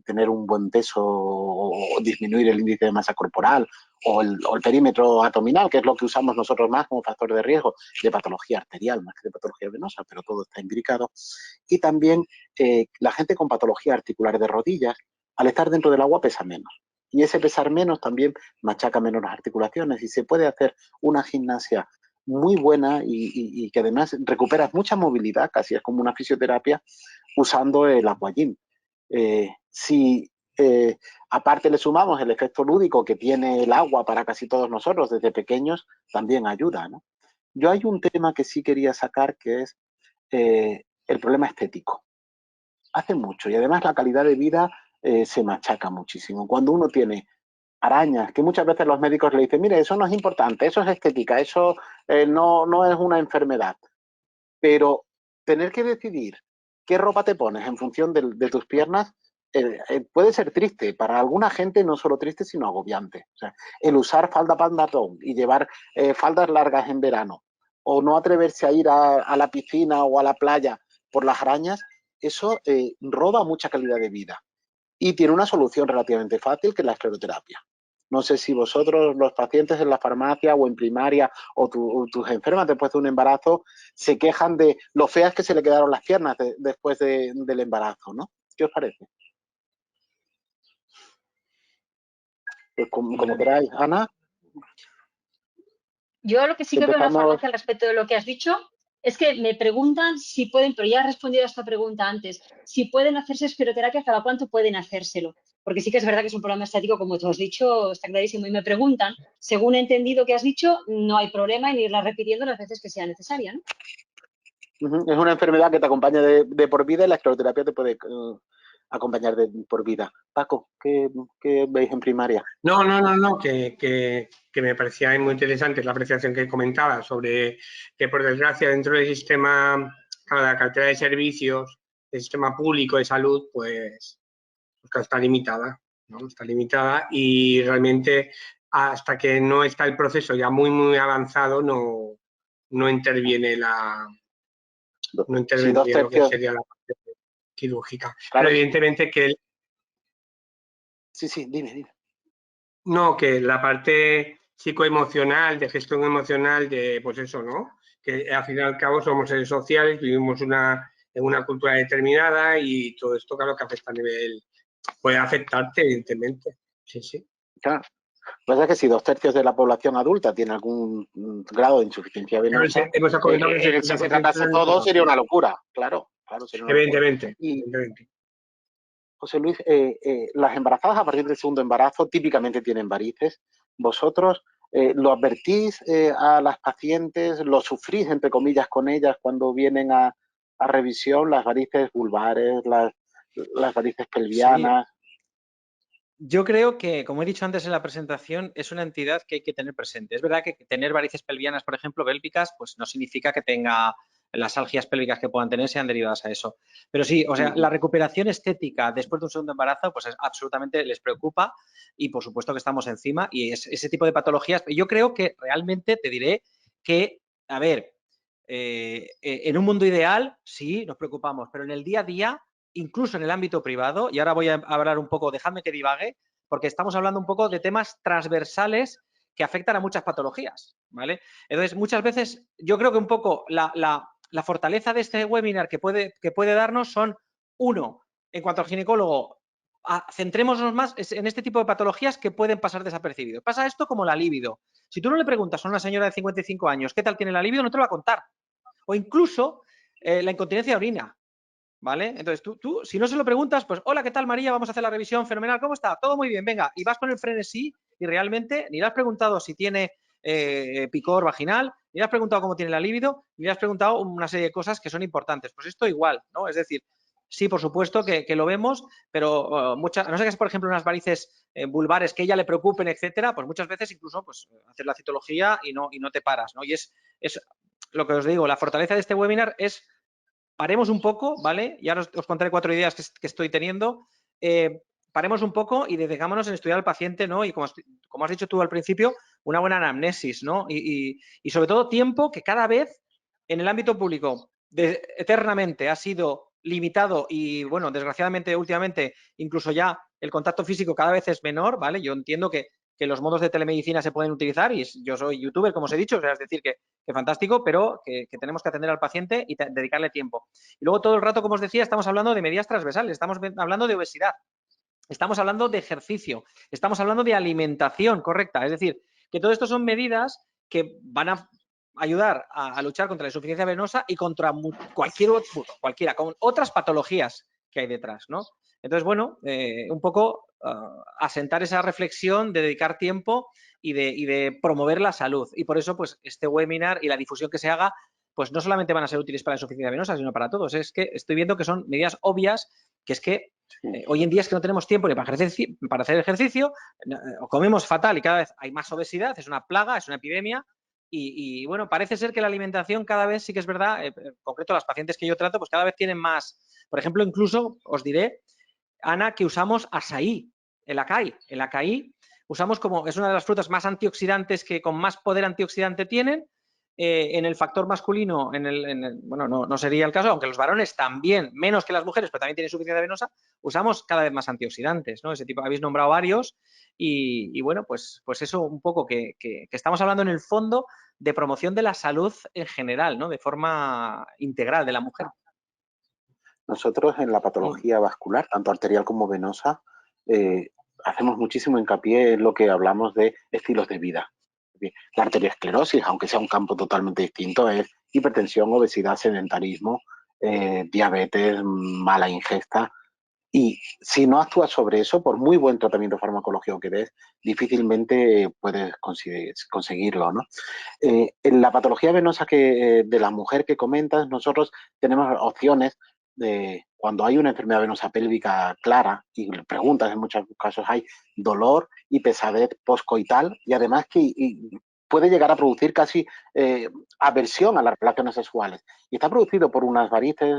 tener un buen peso o disminuir el índice de masa corporal o el perímetro abdominal, que es lo que usamos nosotros más como factor de riesgo de patología arterial, más que de patología venosa, pero todo está imbricado. Y también la gente con patología articular de rodillas, al estar dentro del agua pesa menos. Y ese pesar menos también machaca menos las articulaciones y se puede hacer una gimnasia muy buena y que además recuperas mucha movilidad, casi es como una fisioterapia, usando el aquagym. Si aparte le sumamos el efecto lúdico que tiene el agua para casi todos nosotros desde pequeños, también ayuda, ¿no? Yo hay un tema que sí quería sacar, que es el problema estético. Hace mucho y además la calidad de vida se machaca muchísimo. Cuando uno tiene arañas, que muchas veces los médicos le dicen, mire, eso no es importante, eso es estética, eso no es una enfermedad. Pero tener que decidir qué ropa te pones en función de tus piernas puede ser triste. Para alguna gente no solo triste, sino agobiante. O sea, el usar falda pantalón y llevar faldas largas en verano o no atreverse a ir a la piscina o a la playa por las arañas, eso roba mucha calidad de vida. Y tiene una solución relativamente fácil, que es la escleroterapia. No sé si vosotros, los pacientes en la farmacia o en primaria o tus enfermas después de un embarazo, se quejan de lo feas que se le quedaron las piernas después del embarazo, ¿no? ¿Qué os parece? Pues como queráis. Ana. Yo lo que sí que veo en la Empezamos. farmacia al respecto de lo que has dicho es que me preguntan si pueden, pero ya he respondido a esta pregunta antes, si pueden hacerse escleroterapia, cada cuánto pueden hacérselo. Porque sí que es verdad que es un problema estético, como tú has dicho, está clarísimo. Y me preguntan, según he entendido que has dicho, no hay problema en irla repitiendo las veces que sea necesaria, ¿no? Es una enfermedad que te acompaña de por vida y la escleroterapia te puede acompañar de por vida. Paco, ¿qué veis en primaria? No, que me parecía muy interesante la apreciación que comentaba sobre que, por desgracia, dentro del sistema, la cartera de servicios, del sistema público de salud, pues está limitada, ¿no? Está limitada y realmente hasta que no está el proceso ya muy avanzado no interviene lo que sería la parte quirúrgica. Claro. Pero evidentemente que Sí, dime. No, que la parte psicoemocional, de gestión emocional, de pues eso, ¿no? Que al fin y al cabo somos seres sociales, vivimos en una cultura determinada y todo esto, claro, que afecta a nivel, puede afectarte, evidentemente. Sí. Claro. Lo que pasa es que si 2/3 de la población adulta tiene algún grado de insuficiencia venosa, si se tratase todo sería una locura. Claro, sería una locura. Evidentemente. José Luis, las embarazadas a partir del segundo embarazo típicamente tienen varices. ¿Vosotros lo advertís a las pacientes, lo sufrís, entre comillas, con ellas cuando vienen a revisión, las varices vulvares, las varices pelvianas? Sí. Yo creo que, como he dicho antes en la presentación, es una entidad que hay que tener presente. Es verdad que tener varices pelvianas, por ejemplo, pélvicas, pues no significa que tenga las algias pélvicas que puedan tener sean derivadas a eso. Pero sí, o sea, la recuperación estética después de un segundo embarazo, pues absolutamente les preocupa y por supuesto que estamos encima y ese tipo de patologías. Yo creo que realmente te diré que, a ver, en un mundo ideal sí nos preocupamos, pero en el día a día, incluso en el ámbito privado, y ahora voy a hablar un poco, dejadme que divague, porque estamos hablando un poco de temas transversales que afectan a muchas patologías, ¿vale? Entonces, muchas veces yo creo que un poco la fortaleza de este webinar que puede darnos son, uno, en cuanto al ginecólogo, centrémonos más en este tipo de patologías que pueden pasar desapercibidos. Pasa esto como la libido. Si tú no le preguntas a una señora de 55 años qué tal tiene la libido, no te lo va a contar. O incluso la incontinencia de orina, ¿vale? Entonces, tú, si no se lo preguntas, pues, hola, ¿qué tal, María? Vamos a hacer la revisión, fenomenal, ¿cómo está? Todo muy bien, venga. Y vas con el frenesí y realmente ni le has preguntado si tiene picor vaginal, ni le has preguntado cómo tiene la libido, ni le has preguntado una serie de cosas que son importantes. Pues esto igual, ¿no? Es decir, sí, por supuesto que lo vemos, pero muchas, no sé qué es, por ejemplo, unas varices vulvares que a ella le preocupen, etcétera, pues muchas veces incluso pues hacer la citología y no te paras, ¿no? Y es lo que os digo, la fortaleza de este webinar es paremos un poco, ¿vale? Ya os contaré 4 ideas que estoy teniendo. Paremos un poco y dedicámonos en estudiar al paciente, ¿no? Y como has dicho tú al principio, una buena anamnesis, ¿no? Y sobre todo tiempo que cada vez en el ámbito público eternamente ha sido limitado y, bueno, desgraciadamente últimamente incluso ya el contacto físico cada vez es menor, ¿vale? Yo entiendo que los modos de telemedicina se pueden utilizar y yo soy youtuber, como os he dicho, o sea, es decir, que fantástico, pero que tenemos que atender al paciente y dedicarle tiempo. Y luego todo el rato, como os decía, estamos hablando de medidas transversales, estamos hablando de obesidad, estamos hablando de ejercicio, estamos hablando de alimentación correcta, es decir, que todo esto son medidas que van a ayudar a luchar contra la insuficiencia venosa y contra cualquiera, con otras patologías que hay detrás, ¿no? Entonces, bueno, un poco asentar esa reflexión de dedicar tiempo y de promover la salud. Y por eso, pues, este webinar y la difusión que se haga pues no solamente van a ser útiles para la insuficiencia venosa, sino para todos. Es que estoy viendo que son medidas obvias, que es que hoy en día es que no tenemos tiempo ni para hacer ejercicio, comemos fatal y cada vez hay más obesidad, es una plaga, es una epidemia. Y bueno, parece ser que la alimentación cada vez sí que es verdad, en concreto las pacientes que yo trato, pues cada vez tienen más. Por ejemplo, incluso os diré, Ana, que usamos açaí, el acai. El acai usamos como, es una de las frutas más antioxidantes que con más poder antioxidante tienen. En el factor masculino, bueno, no sería el caso, aunque los varones también, menos que las mujeres, pero también tienen insuficiencia venosa, usamos cada vez más antioxidantes, ¿no? Ese tipo, habéis nombrado varios y bueno, pues eso un poco que estamos hablando en el fondo de promoción de la salud en general, ¿no? De forma integral de la mujer. Nosotros en la patología vascular, tanto arterial como venosa, hacemos muchísimo hincapié en lo que hablamos de estilos de vida. La arteriosclerosis, aunque sea un campo totalmente distinto, es hipertensión, obesidad, sedentarismo, diabetes, mala ingesta. Y si no actúas sobre eso, por muy buen tratamiento farmacológico que des, difícilmente puedes conseguirlo, ¿no? En la patología venosa de la mujer que comentas, nosotros tenemos opciones de cuando hay una enfermedad venosa pélvica clara y preguntas, en muchos casos hay dolor y pesadez postcoital y además que puede llegar a producir casi aversión a las relaciones sexuales. Y está producido por unas varices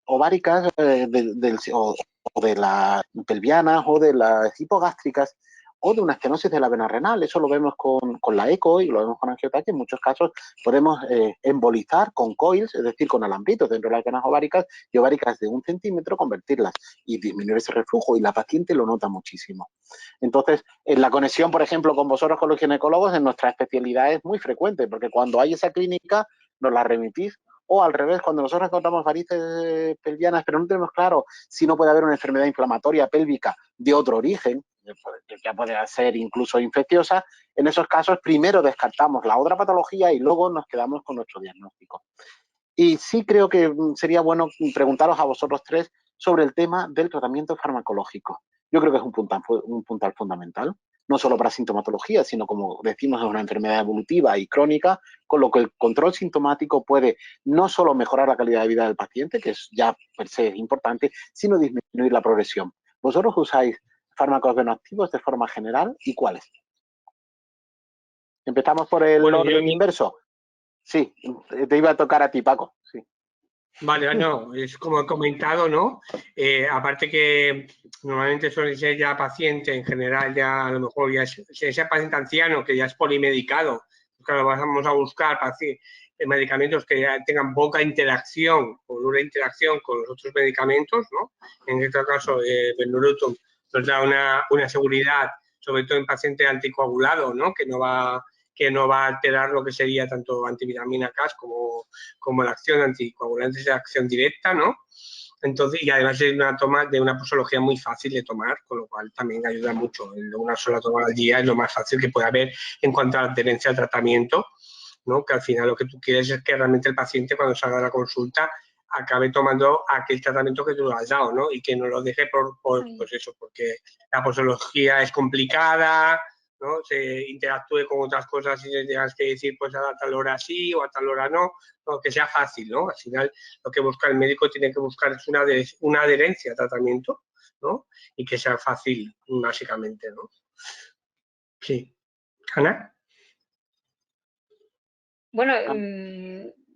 ováricas o de las pelvianas o de las hipogástricas o de una estenosis de la vena renal. Eso lo vemos con la eco y lo vemos con angiotaquia. En muchos casos podemos embolizar con coils, es decir, con alambritos dentro de las venas ováricas y ováricas de 1 centímetro, convertirlas y disminuir ese reflujo y la paciente lo nota muchísimo. Entonces, en la conexión, por ejemplo, con vosotros, con los ginecólogos, en nuestra especialidad es muy frecuente porque cuando hay esa clínica nos la remitís. O al revés, cuando nosotros encontramos varices pelvianas, pero no tenemos claro si no puede haber una enfermedad inflamatoria pélvica de otro origen, que ya puede ser incluso infecciosa, en esos casos primero descartamos la otra patología y luego nos quedamos con nuestro diagnóstico. Y sí creo que sería bueno preguntaros a vosotros tres sobre el tema del tratamiento farmacológico. Yo creo que es un puntal fundamental, no solo para sintomatología, sino como decimos, es una enfermedad evolutiva y crónica, con lo que el control sintomático puede no solo mejorar la calidad de vida del paciente, que es ya per se importante, sino disminuir la progresión. ¿Vosotros usáis fármacos venoactivos de forma general y cuáles? Empezamos por el orden inverso. Sí, te iba a tocar a ti, Paco. Sí. Vale, no, es como he comentado, ¿no? Aparte que normalmente suele ser ya paciente en general, ya a lo mejor ya ese paciente anciano que ya es polimedicado, claro, vamos a buscar medicamentos que ya tengan poca interacción o nula interacción con los otros medicamentos, ¿no? En este caso, Benurotum nos da una seguridad, sobre todo en paciente anticoagulado, ¿no? Que no va a alterar lo que sería tanto antivitamina K como la acción anticoagulante de acción directa, ¿no? Entonces, y además es una toma de una posología muy fácil de tomar, con lo cual también ayuda mucho. Una sola toma al día es lo más fácil que puede haber en cuanto a la adherencia al tratamiento, ¿no? Que al final lo que tú quieres es que realmente el paciente cuando salga de la consulta acabe tomando aquel tratamiento que tú le has dado, ¿no? Y que no lo deje pues eso, porque la posología es complicada, ¿no? Se interactúe con otras cosas y le tengas que decir pues a tal hora sí o a tal hora no, que sea fácil, ¿no? Al final lo que busca el médico tiene que buscar es una adherencia al tratamiento, ¿no? Y que sea fácil, básicamente, ¿no? Sí. ¿Ana? Bueno,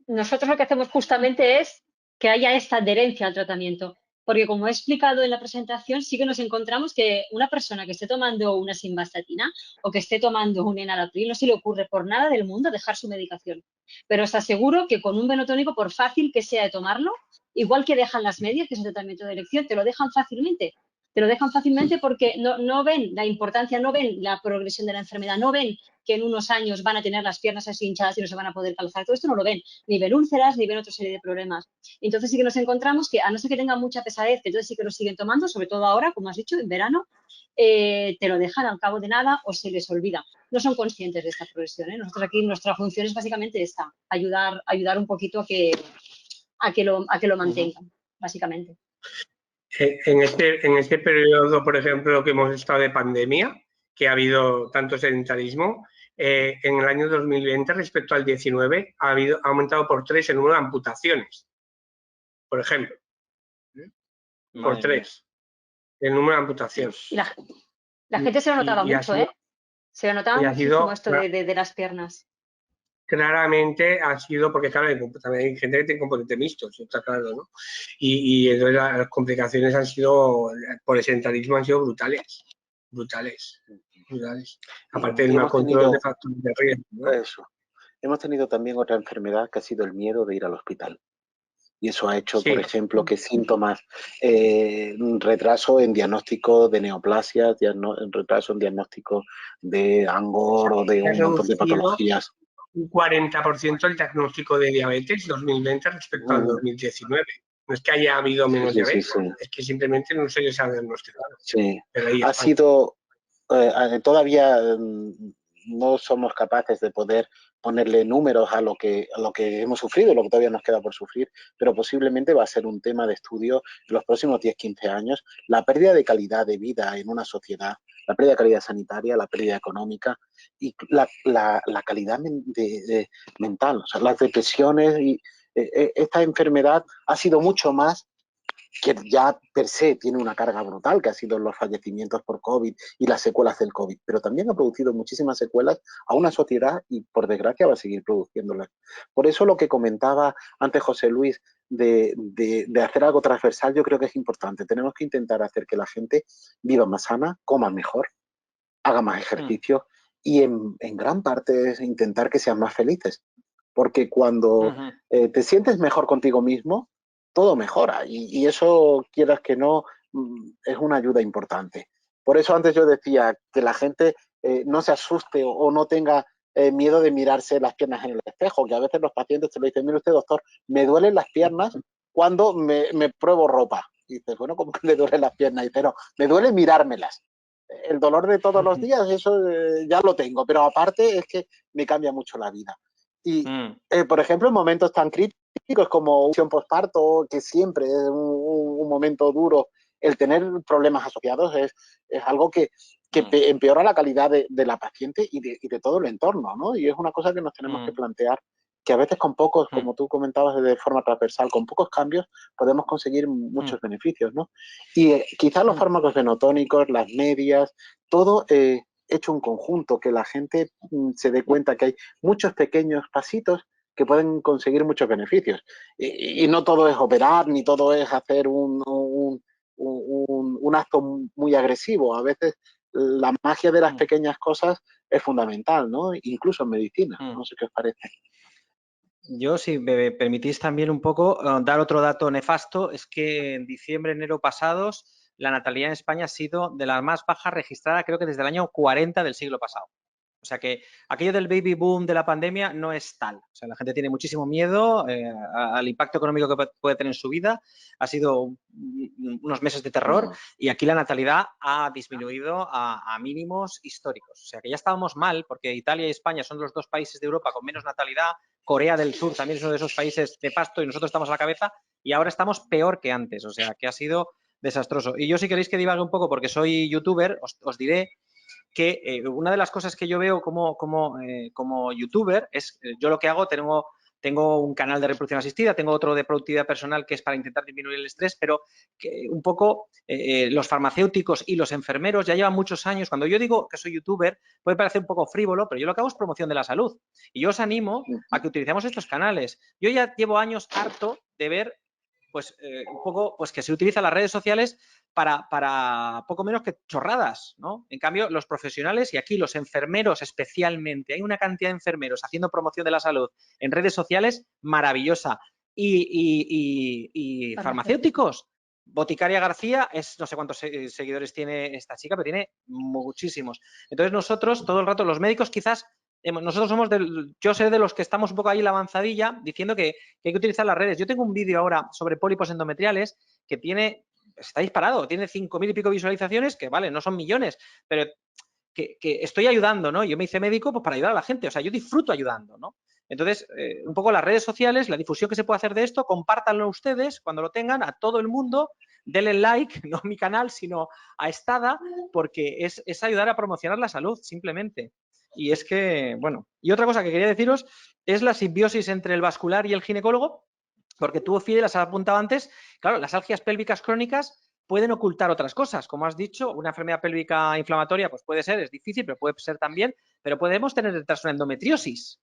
nosotros lo que hacemos justamente es que haya esta adherencia al tratamiento. Porque como he explicado en la presentación, sí que nos encontramos que una persona que esté tomando una simvastatina o que esté tomando un enalapril no se le ocurre por nada del mundo dejar su medicación. Pero os aseguro que con un venotónico, por fácil que sea de tomarlo, igual que dejan las medias, que es un tratamiento de elección, te lo dejan fácilmente. Te lo dejan fácilmente porque no ven la importancia, no ven la progresión de la enfermedad, no ven que en unos años van a tener las piernas así hinchadas y no se van a poder calzar. Todo esto no lo ven, ni ven úlceras, ni ven otra serie de problemas. Entonces sí que nos encontramos que, a no ser que tengan mucha pesadez, que entonces sí que lo siguen tomando, sobre todo ahora, como has dicho, en verano, te lo dejan al cabo de nada o se les olvida. No son conscientes de esta progresión, ¿eh? Nosotros aquí, nuestra función es básicamente esta, ayudar un poquito a que lo mantengan, básicamente. En este periodo, por ejemplo, que hemos estado de pandemia, que ha habido tanto sedentarismo, en el año 2020 respecto al 19 ha aumentado por 3 el número de amputaciones, por ejemplo. Por 3 el número de amputaciones. Y la gente se lo notaba mucho, ¿eh? Se lo notaba muchísimo esto de las piernas. Claramente ha sido, porque claro, también hay gente que tiene componente mixto, eso está claro, ¿no? Y entonces las complicaciones han sido, por el sedentarismo, han sido brutales. Aparte del mal control de factores de riesgo, ¿no? Eso. Hemos tenido también otra enfermedad que ha sido el miedo de ir al hospital. Y eso ha hecho, por ejemplo, que síntomas, retraso en diagnóstico de neoplasias, retraso en diagnóstico de Angor o de un montón de patologías. Un 40% el diagnóstico de diabetes 2020 respecto al 2019. No es que haya habido menos diabetes, es que simplemente no se les ha diagnosticado. Sí, ha sido, todavía no somos capaces de poder ponerle números a lo que hemos sufrido, lo que todavía nos queda por sufrir, pero posiblemente va a ser un tema de estudio en los próximos 10-15 años, la pérdida de calidad de vida en una sociedad, la pérdida de calidad sanitaria, la pérdida económica y la calidad mental, o sea, las depresiones y esta enfermedad ha sido mucho más que ya per se tiene una carga brutal, que ha sido los fallecimientos por COVID y las secuelas del COVID, pero también ha producido muchísimas secuelas a una sociedad y, por desgracia, va a seguir produciéndolas. Por eso lo que comentaba antes José Luis de hacer algo transversal, yo creo que es importante. Tenemos que intentar hacer que la gente viva más sana, coma mejor, haga más ejercicio y en gran parte es intentar que sean más felices. Porque cuando te sientes mejor contigo mismo, todo mejora y eso, quieras que no, es una ayuda importante. Por eso antes yo decía que la gente no se asuste o no tenga miedo de mirarse las piernas en el espejo, que a veces los pacientes te lo dicen, mire usted, doctor, me duelen las piernas cuando me pruebo ropa. Y dices, bueno, ¿cómo que le duelen las piernas? Y dice, no, me duele mirármelas. El dolor de todos los días, eso ya lo tengo, pero aparte es que me cambia mucho la vida. Y, por ejemplo, en momentos tan críticos como un posparto, que siempre es un momento duro, el tener problemas asociados es algo que empeora la calidad de la paciente y de todo el entorno, ¿no? Y es una cosa que nos tenemos que plantear, que a veces con pocos, como tú comentabas de forma transversal, con pocos cambios podemos conseguir muchos beneficios, ¿no? Y quizás los fármacos venotónicos, las medias, todo hecho un conjunto, que la gente se dé cuenta que hay muchos pequeños pasitos que pueden conseguir muchos beneficios. Y no todo es operar, ni todo es hacer un acto muy agresivo. A veces la magia de las pequeñas cosas es fundamental, ¿no? Incluso en medicina. No sé qué os parece. Yo, si me permitís también un poco dar otro dato nefasto, es que en diciembre, enero pasados, la natalidad en España ha sido de la más baja registrada, creo que desde el año 40 del siglo pasado. O sea que aquello del baby boom de la pandemia no es tal. O sea, la gente tiene muchísimo miedo al impacto económico que puede tener en su vida. Ha sido unos meses de terror y aquí la natalidad ha disminuido a mínimos históricos. O sea que ya estábamos mal porque Italia y España son los dos países de Europa con menos natalidad. Corea del Sur también es uno de esos países de pasto y nosotros estamos a la cabeza y ahora estamos peor que antes. O sea que ha sido desastroso. Y yo, si queréis que divague un poco porque soy youtuber, os diré que una de las cosas que yo veo como youtuber es, yo lo que hago, tengo un canal de reproducción asistida, tengo otro de productividad personal que es para intentar disminuir el estrés, pero que un poco los farmacéuticos y los enfermeros ya llevan muchos años. Cuando yo digo que soy youtuber, puede parecer un poco frívolo, pero yo lo que hago es promoción de la salud. Y yo os animo a que utilicemos estos canales. Yo ya llevo años harto de ver pues un poco pues que se utilizan las redes sociales para poco menos que chorradas, ¿no? En cambio, los profesionales y aquí los enfermeros especialmente, hay una cantidad de enfermeros haciendo promoción de la salud en redes sociales maravillosa. Y farmacéuticos. Boticaria García es, no sé cuántos seguidores tiene esta chica, pero tiene muchísimos. Entonces nosotros, todo el rato, los médicos quizás, nosotros somos yo sé de los que estamos un poco ahí en la avanzadilla diciendo que hay que utilizar las redes. Yo tengo un vídeo ahora sobre pólipos endometriales que está disparado, tiene 5.000 y pico visualizaciones, que vale, no son millones, pero que estoy ayudando, ¿no? Yo me hice médico pues para ayudar a la gente, o sea, yo disfruto ayudando, ¿no? Entonces, un poco las redes sociales, la difusión que se puede hacer de esto, compártanlo ustedes cuando lo tengan a todo el mundo, denle like, no a mi canal, sino a Estada, porque es ayudar a promocionar la salud, simplemente. y es que, bueno, y otra cosa que quería deciros es la simbiosis entre el vascular y el ginecólogo, porque tú, Fidel, las has apuntado antes, claro, las algias pélvicas crónicas pueden ocultar otras cosas, como has dicho, una enfermedad pélvica inflamatoria, pues puede ser, es difícil, pero puede ser también, pero podemos tener detrás una endometriosis,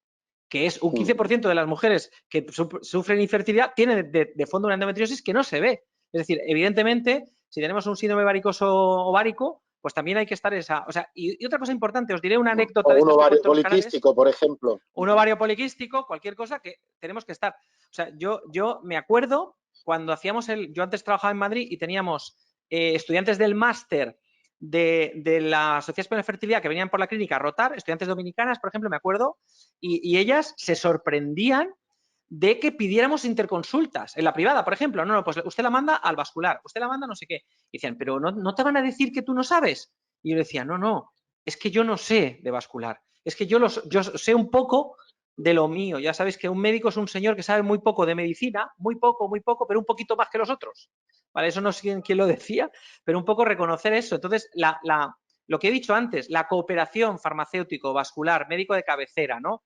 que es un 15% de las mujeres que sufren infertilidad, tienen de fondo una endometriosis que no se ve. Es decir, evidentemente, si tenemos un síndrome varicoso ovárico, pues también hay que estar esa... O sea, y otra cosa importante, os diré una anécdota o de un estas que ovario cuento en los canales. poliquístico, por ejemplo. Un ovario poliquístico, cualquier cosa que tenemos que estar. O sea, yo me acuerdo cuando hacíamos yo antes trabajaba en Madrid y teníamos estudiantes del máster de la Sociedad Española de Fertilidad que venían por la clínica a rotar, estudiantes dominicanas, por ejemplo, me acuerdo, y ellas se sorprendían de que pidiéramos interconsultas en la privada, por ejemplo. No, pues usted la manda al vascular, usted la manda no sé qué. Y decían, pero no te van a decir que tú no sabes. Y yo decía, no, es que yo no sé de vascular. Es que yo sé un poco de lo mío. Ya sabéis que un médico es un señor que sabe muy poco de medicina, muy poco, pero un poquito más que los otros. ¿Vale? Eso no sé quién lo decía, pero un poco reconocer eso. Entonces, lo que he dicho antes, la cooperación farmacéutico, vascular, médico de cabecera, ¿no?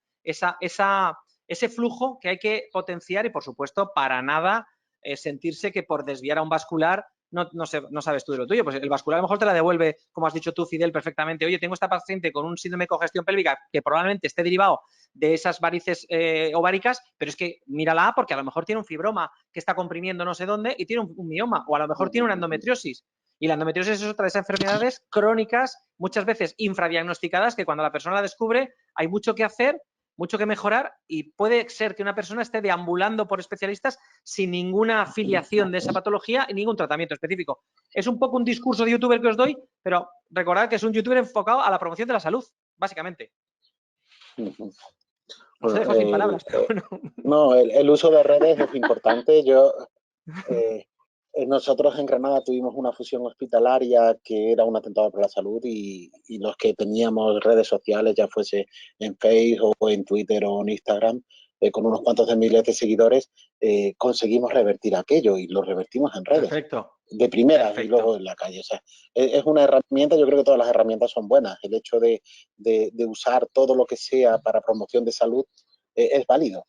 Ese flujo que hay que potenciar y, por supuesto, para nada sentirse que por desviar a un vascular no sabes tú de lo tuyo. Pues el vascular a lo mejor te la devuelve, como has dicho tú, Fidel, perfectamente. Oye, tengo esta paciente con un síndrome de congestión pélvica que probablemente esté derivado de esas varices ováricas, pero es que mírala porque a lo mejor tiene un fibroma que está comprimiendo no sé dónde y tiene un mioma, o a lo mejor tiene una endometriosis. Y la endometriosis es otra de esas enfermedades crónicas, muchas veces infradiagnosticadas, que cuando la persona la descubre hay mucho que hacer, mucho que mejorar, y puede ser que una persona esté deambulando por especialistas sin ninguna afiliación de esa patología y ningún tratamiento específico. Es un poco un discurso de youtuber que os doy, pero recordad que es un youtuber enfocado a la promoción de la salud, básicamente. Os dejo sin palabras, pero bueno. No, el uso de redes es importante. Nosotros en Granada tuvimos una fusión hospitalaria que era un atentado por la salud y los que teníamos redes sociales, ya fuese en Facebook o en Twitter o en Instagram, con unos cuantos de miles de seguidores, conseguimos revertir aquello y lo revertimos en redes. Perfecto. De primera. Perfecto. Y luego en la calle. O sea, es una herramienta, yo creo que todas las herramientas son buenas. El hecho de usar todo lo que sea para promoción de salud es válido.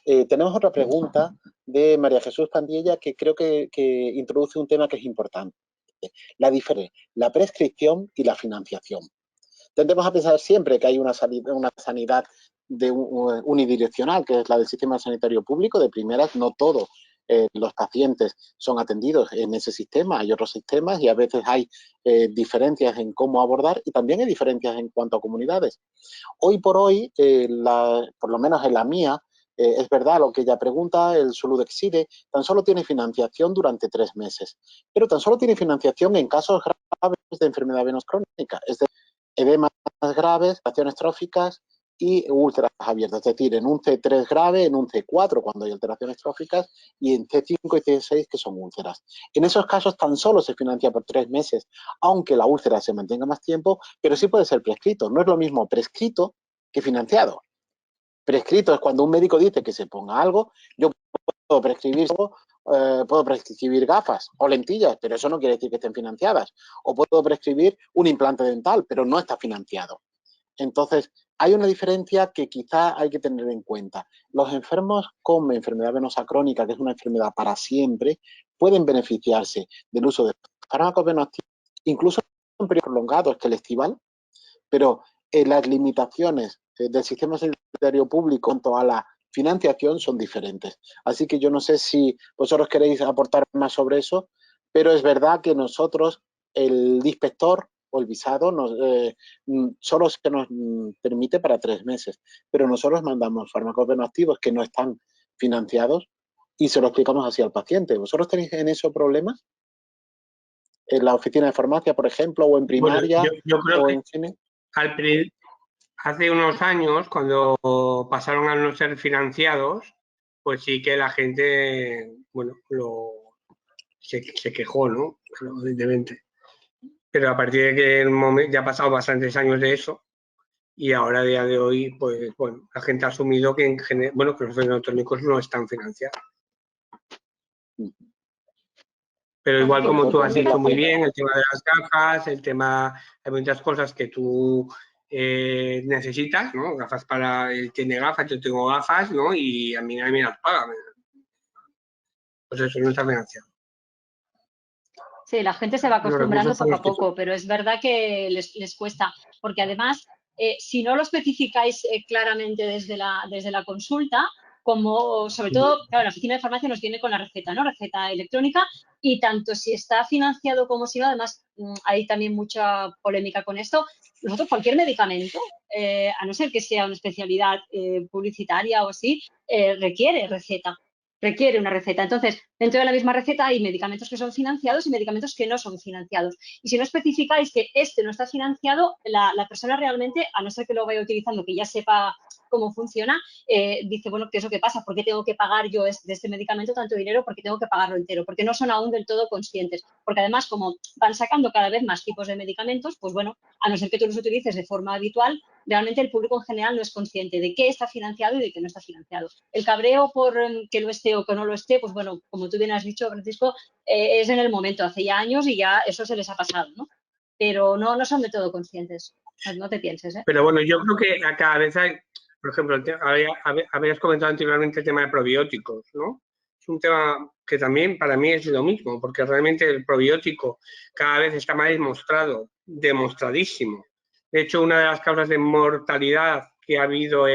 Tenemos otra pregunta de María Jesús Pandilla que creo que introduce un tema que es importante. La diferencia, la prescripción y la financiación. Tendemos a pensar siempre que hay una sanidad unidireccional, que es la del sistema sanitario público. De primeras, no todos los pacientes son atendidos en ese sistema, hay otros sistemas y a veces hay diferencias en cómo abordar y también hay diferencias en cuanto a comunidades. Hoy por hoy, por lo menos en la mía, es verdad lo que ella pregunta, el Soludexide tan solo tiene financiación durante 3 meses, pero tan solo tiene financiación en casos graves de enfermedad venosa crónica, es decir, edemas graves, alteraciones tróficas y úlceras abiertas, es decir, en un C3 grave, en un C4 cuando hay alteraciones tróficas y en C5 y C6 que son úlceras. En esos casos tan solo se financia por 3 meses, aunque la úlcera se mantenga más tiempo, pero sí puede ser prescrito. No es lo mismo prescrito que financiado. Prescrito es cuando un médico dice que se ponga algo, yo puedo prescribir gafas o lentillas, pero eso no quiere decir que estén financiadas. O puedo prescribir un implante dental, pero no está financiado. Entonces, hay una diferencia que quizá hay que tener en cuenta. Los enfermos con enfermedad venosa crónica, que es una enfermedad para siempre, pueden beneficiarse del uso de fármacos venoactivos, incluso en periodos prolongados, que el estival, pero las limitaciones del sistema sanitario público en cuanto a la financiación son diferentes. Así que yo no sé si vosotros queréis aportar más sobre eso, pero es verdad que nosotros, el Dispector o el visado, solo se nos permite para 3 meses, pero nosotros mandamos fármacos venoactivos que no están financiados y se lo explicamos así al paciente. ¿Vosotros tenéis en eso problemas? ¿En la oficina de farmacia, por ejemplo, o en primaria? Bueno, yo creo o que en cine? hace unos años, cuando pasaron a no ser financiados, pues sí que la gente, bueno, se quejó, ¿no? Evidentemente. Pero a partir de que el momento, ya ha pasado bastantes años de eso, y ahora a día de hoy, pues bueno, la gente ha asumido que que los fenotónicos no están financiados. Pero igual como tú has dicho muy bien, el tema de las gafas, el tema, hay muchas cosas que tú necesitas, ¿no? Gafas para... Él tiene gafas, yo tengo gafas, ¿no? Y a mí nadie me las paga. Pues eso no está financiado. Sí, la gente se va Los acostumbrando recursos son poco a los que son. poco, pero es verdad que les cuesta, porque además, si no lo especificáis claramente desde la consulta, como sobre todo, claro, la oficina de farmacia nos viene con la receta, ¿no? Receta electrónica, y tanto si está financiado como si no, además hay también mucha polémica con esto. Nosotros cualquier medicamento, a no ser que sea una especialidad publicitaria o así, requiere receta. Requiere una receta. Entonces, dentro de la misma receta hay medicamentos que son financiados y medicamentos que no son financiados. Y si no especificáis que este no está financiado, la persona realmente, a no ser que lo vaya utilizando, que ya sepa cómo funciona, dice, bueno, ¿qué es lo que pasa? ¿Por qué tengo que pagar yo de este medicamento tanto dinero? ¿Por qué tengo que pagarlo entero? Porque no son aún del todo conscientes. Porque además, como van sacando cada vez más tipos de medicamentos, pues bueno, a no ser que tú los utilices de forma habitual, realmente el público en general no es consciente de qué está financiado y de qué no está financiado. El cabreo por que lo esté o que no lo esté, pues bueno, como tú bien has dicho, Francisco, es en el momento, hace ya años y ya eso se les ha pasado, ¿no? Pero no son de todo conscientes, no te pienses, ¿eh? Pero bueno, yo creo que a cada vez hay, por ejemplo, habías comentado anteriormente el tema de probióticos, ¿no? Es un tema que también para mí es lo mismo, porque realmente el probiótico cada vez está más demostradísimo. De hecho, una de las causas de mortalidad que ha habido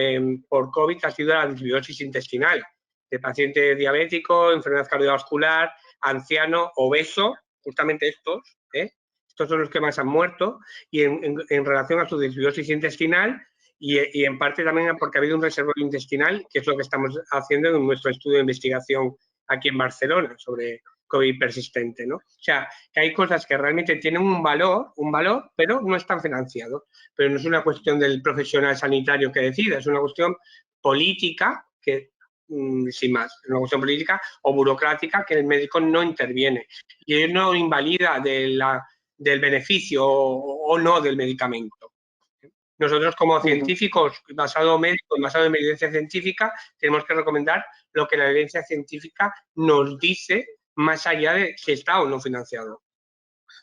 por COVID ha sido la disbiosis intestinal, de paciente diabético, enfermedad cardiovascular, anciano, obeso, justamente estos, estos son los que más han muerto, y en relación a su disbiosis intestinal y en parte también porque ha habido un reservorio intestinal, que es lo que estamos haciendo en nuestro estudio de investigación aquí en Barcelona sobre COVID persistente, ¿no? O sea, que hay cosas que realmente tienen un valor, pero no están financiados. Pero no es una cuestión del profesional sanitario que decida, es una cuestión política que sin más, es una cuestión política o burocrática que el médico no interviene y ello no invalida del beneficio o no del medicamento. Nosotros como científicos, basado en evidencia científica, tenemos que recomendar lo que la evidencia científica nos dice más allá de si está o no financiado.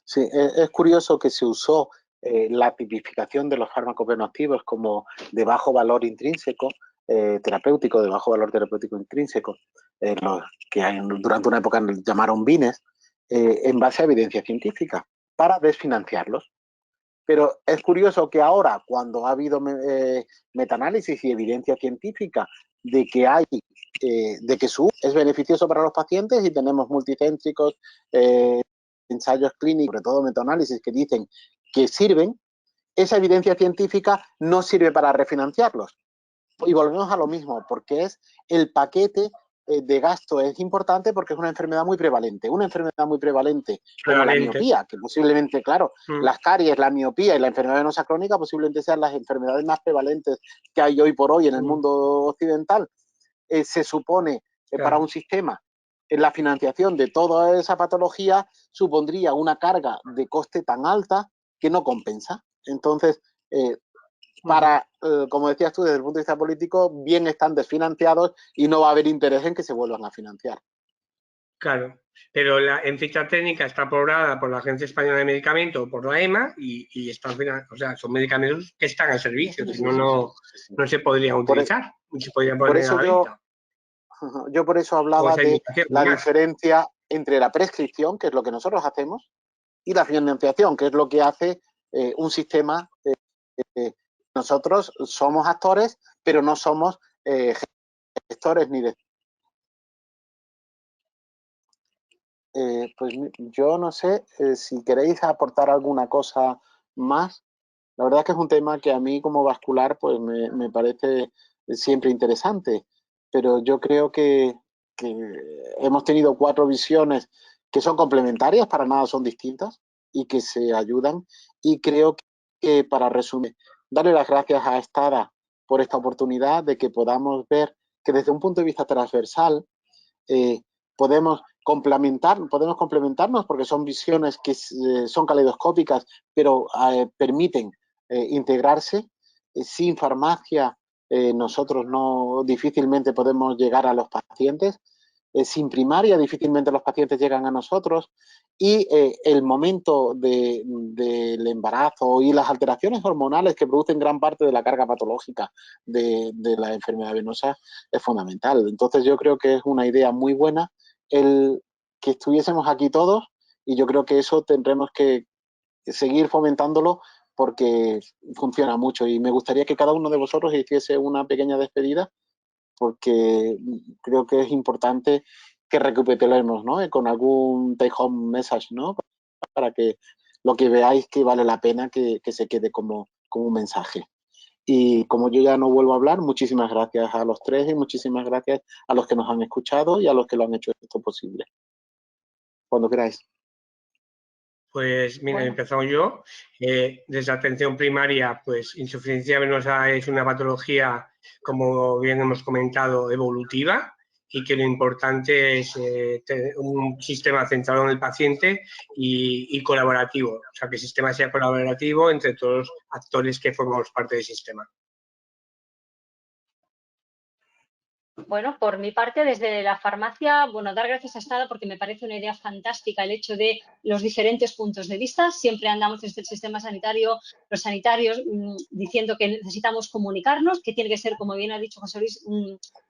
Sí, es curioso que se usó la tipificación de los fármacos bioactivos como de bajo valor intrínseco, terapéutico, de bajo valor terapéutico intrínseco, los que durante una época llamaron BINES, en base a evidencia científica, para desfinanciarlos. Pero es curioso que ahora, cuando ha habido metaanálisis y evidencia científica de que hay, de que su es beneficioso para los pacientes y tenemos multicéntricos, ensayos clínicos, sobre todo metaanálisis, que dicen que sirven, esa evidencia científica no sirve para refinanciarlos. Y volvemos a lo mismo, porque es el paquete de gasto es importante porque es una enfermedad muy prevalente. Una enfermedad muy prevalente como la miopía, que posiblemente, claro, las caries, la miopía y la enfermedad venosa crónica posiblemente sean las enfermedades más prevalentes que hay hoy por hoy en el mundo occidental. Se supone para un sistema la financiación de toda esa patología supondría una carga de coste tan alta que no compensa. Entonces, como decías tú, desde el punto de vista político, bien están desfinanciados y no va a haber interés en que se vuelvan a financiar. Claro, pero en ficha técnica está aprobada por la Agencia Española de Medicamentos o por la EMA y están, o sea, son medicamentos que están al servicio, si no, no se podrían utilizar, se podrían poner a la venta. Yo por eso hablaba de la diferencia entre la prescripción, que es lo que nosotros hacemos, y la financiación, que es lo que hace un sistema. Nosotros somos actores, pero no somos gestores ni de... pues yo no sé si queréis aportar alguna cosa más. La verdad es que es un tema que a mí como vascular pues me parece siempre interesante, pero yo creo que hemos tenido 4 visiones que son complementarias, para nada son distintas y que se ayudan, y creo que para resumir, darle las gracias a Estada por esta oportunidad de que podamos ver que desde un punto de vista transversal podemos complementarnos porque son visiones que son caleidoscópicas, pero permiten integrarse. Sin farmacia nosotros difícilmente podemos llegar a los pacientes. Sin primaria difícilmente los pacientes llegan a nosotros, y el momento del embarazo y las alteraciones hormonales que producen gran parte de la carga patológica de la enfermedad venosa es fundamental. Entonces yo creo que es una idea muy buena el que estuviésemos aquí todos, y yo creo que eso tendremos que seguir fomentándolo porque funciona mucho, y me gustaría que cada uno de vosotros hiciese una pequeña despedida, porque creo que es importante que recapitulemos, ¿no? Con algún take home message, ¿no? Para que lo que veáis que vale la pena que se quede como un mensaje. Y como yo ya no vuelvo a hablar, muchísimas gracias a los tres y muchísimas gracias a los que nos han escuchado y a los que lo han hecho esto posible. Cuando queráis. Pues mira, Bueno. empezado yo. Desde atención primaria, pues insuficiencia venosa es una patología, como bien hemos comentado, evolutiva, y que lo importante es tener un sistema centrado en el paciente y colaborativo. O sea, que el sistema sea colaborativo entre todos los actores que formamos parte del sistema. Bueno, por mi parte, desde la farmacia, bueno, dar gracias a Estada porque me parece una idea fantástica el hecho de los diferentes puntos de vista. Siempre andamos desde el sistema sanitario, los sanitarios, diciendo que necesitamos comunicarnos, que tiene que ser, como bien ha dicho José Luis,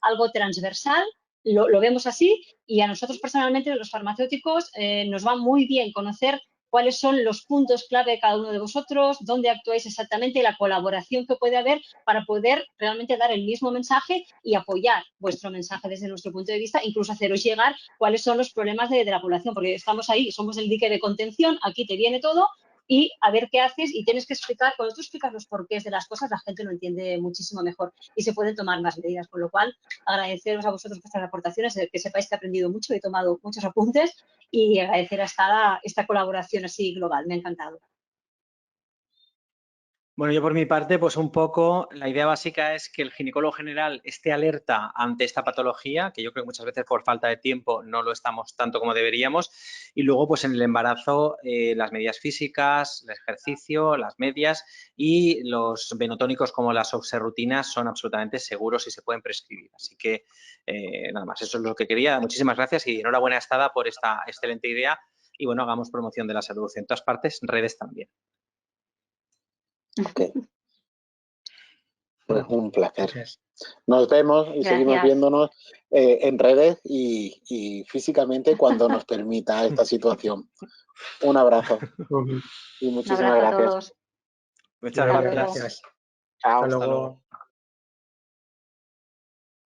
algo transversal. Lo vemos así, y a nosotros personalmente, los farmacéuticos, nos va muy bien conocer cuáles son los puntos clave de cada uno de vosotros, dónde actuáis exactamente y la colaboración que puede haber para poder realmente dar el mismo mensaje y apoyar vuestro mensaje desde nuestro punto de vista, incluso haceros llegar cuáles son los problemas de la población, porque estamos ahí, somos el dique de contención, aquí te viene todo y a ver qué haces, y tienes que explicar, cuando tú explicas los porqués de las cosas, la gente lo entiende muchísimo mejor y se pueden tomar más medidas, con lo cual agradeceros a vosotros vuestras aportaciones, que sepáis que he aprendido mucho, he tomado muchos apuntes, y agradecer a esta colaboración así global, me ha encantado. Bueno, yo por mi parte, pues un poco, la idea básica es que el ginecólogo general esté alerta ante esta patología, que yo creo que muchas veces por falta de tiempo no lo estamos tanto como deberíamos, y luego pues en el embarazo las medidas físicas, el ejercicio, las medias y los venotónicos como las oxerrutinas son absolutamente seguros y se pueden prescribir. Así que nada más, eso es lo que quería. Muchísimas gracias y enhorabuena Estada por esta excelente idea, y bueno, hagamos promoción de la salud en todas partes, redes también. Ok. Pues un placer. Gracias. Nos vemos y seguimos Gracias. viéndonos en redes y físicamente cuando nos permita esta situación. Un abrazo y Un muchísimas abrazo a gracias. todos. Muchas Hasta gracias. luego. Gracias. Chao. Hasta Hasta luego. luego.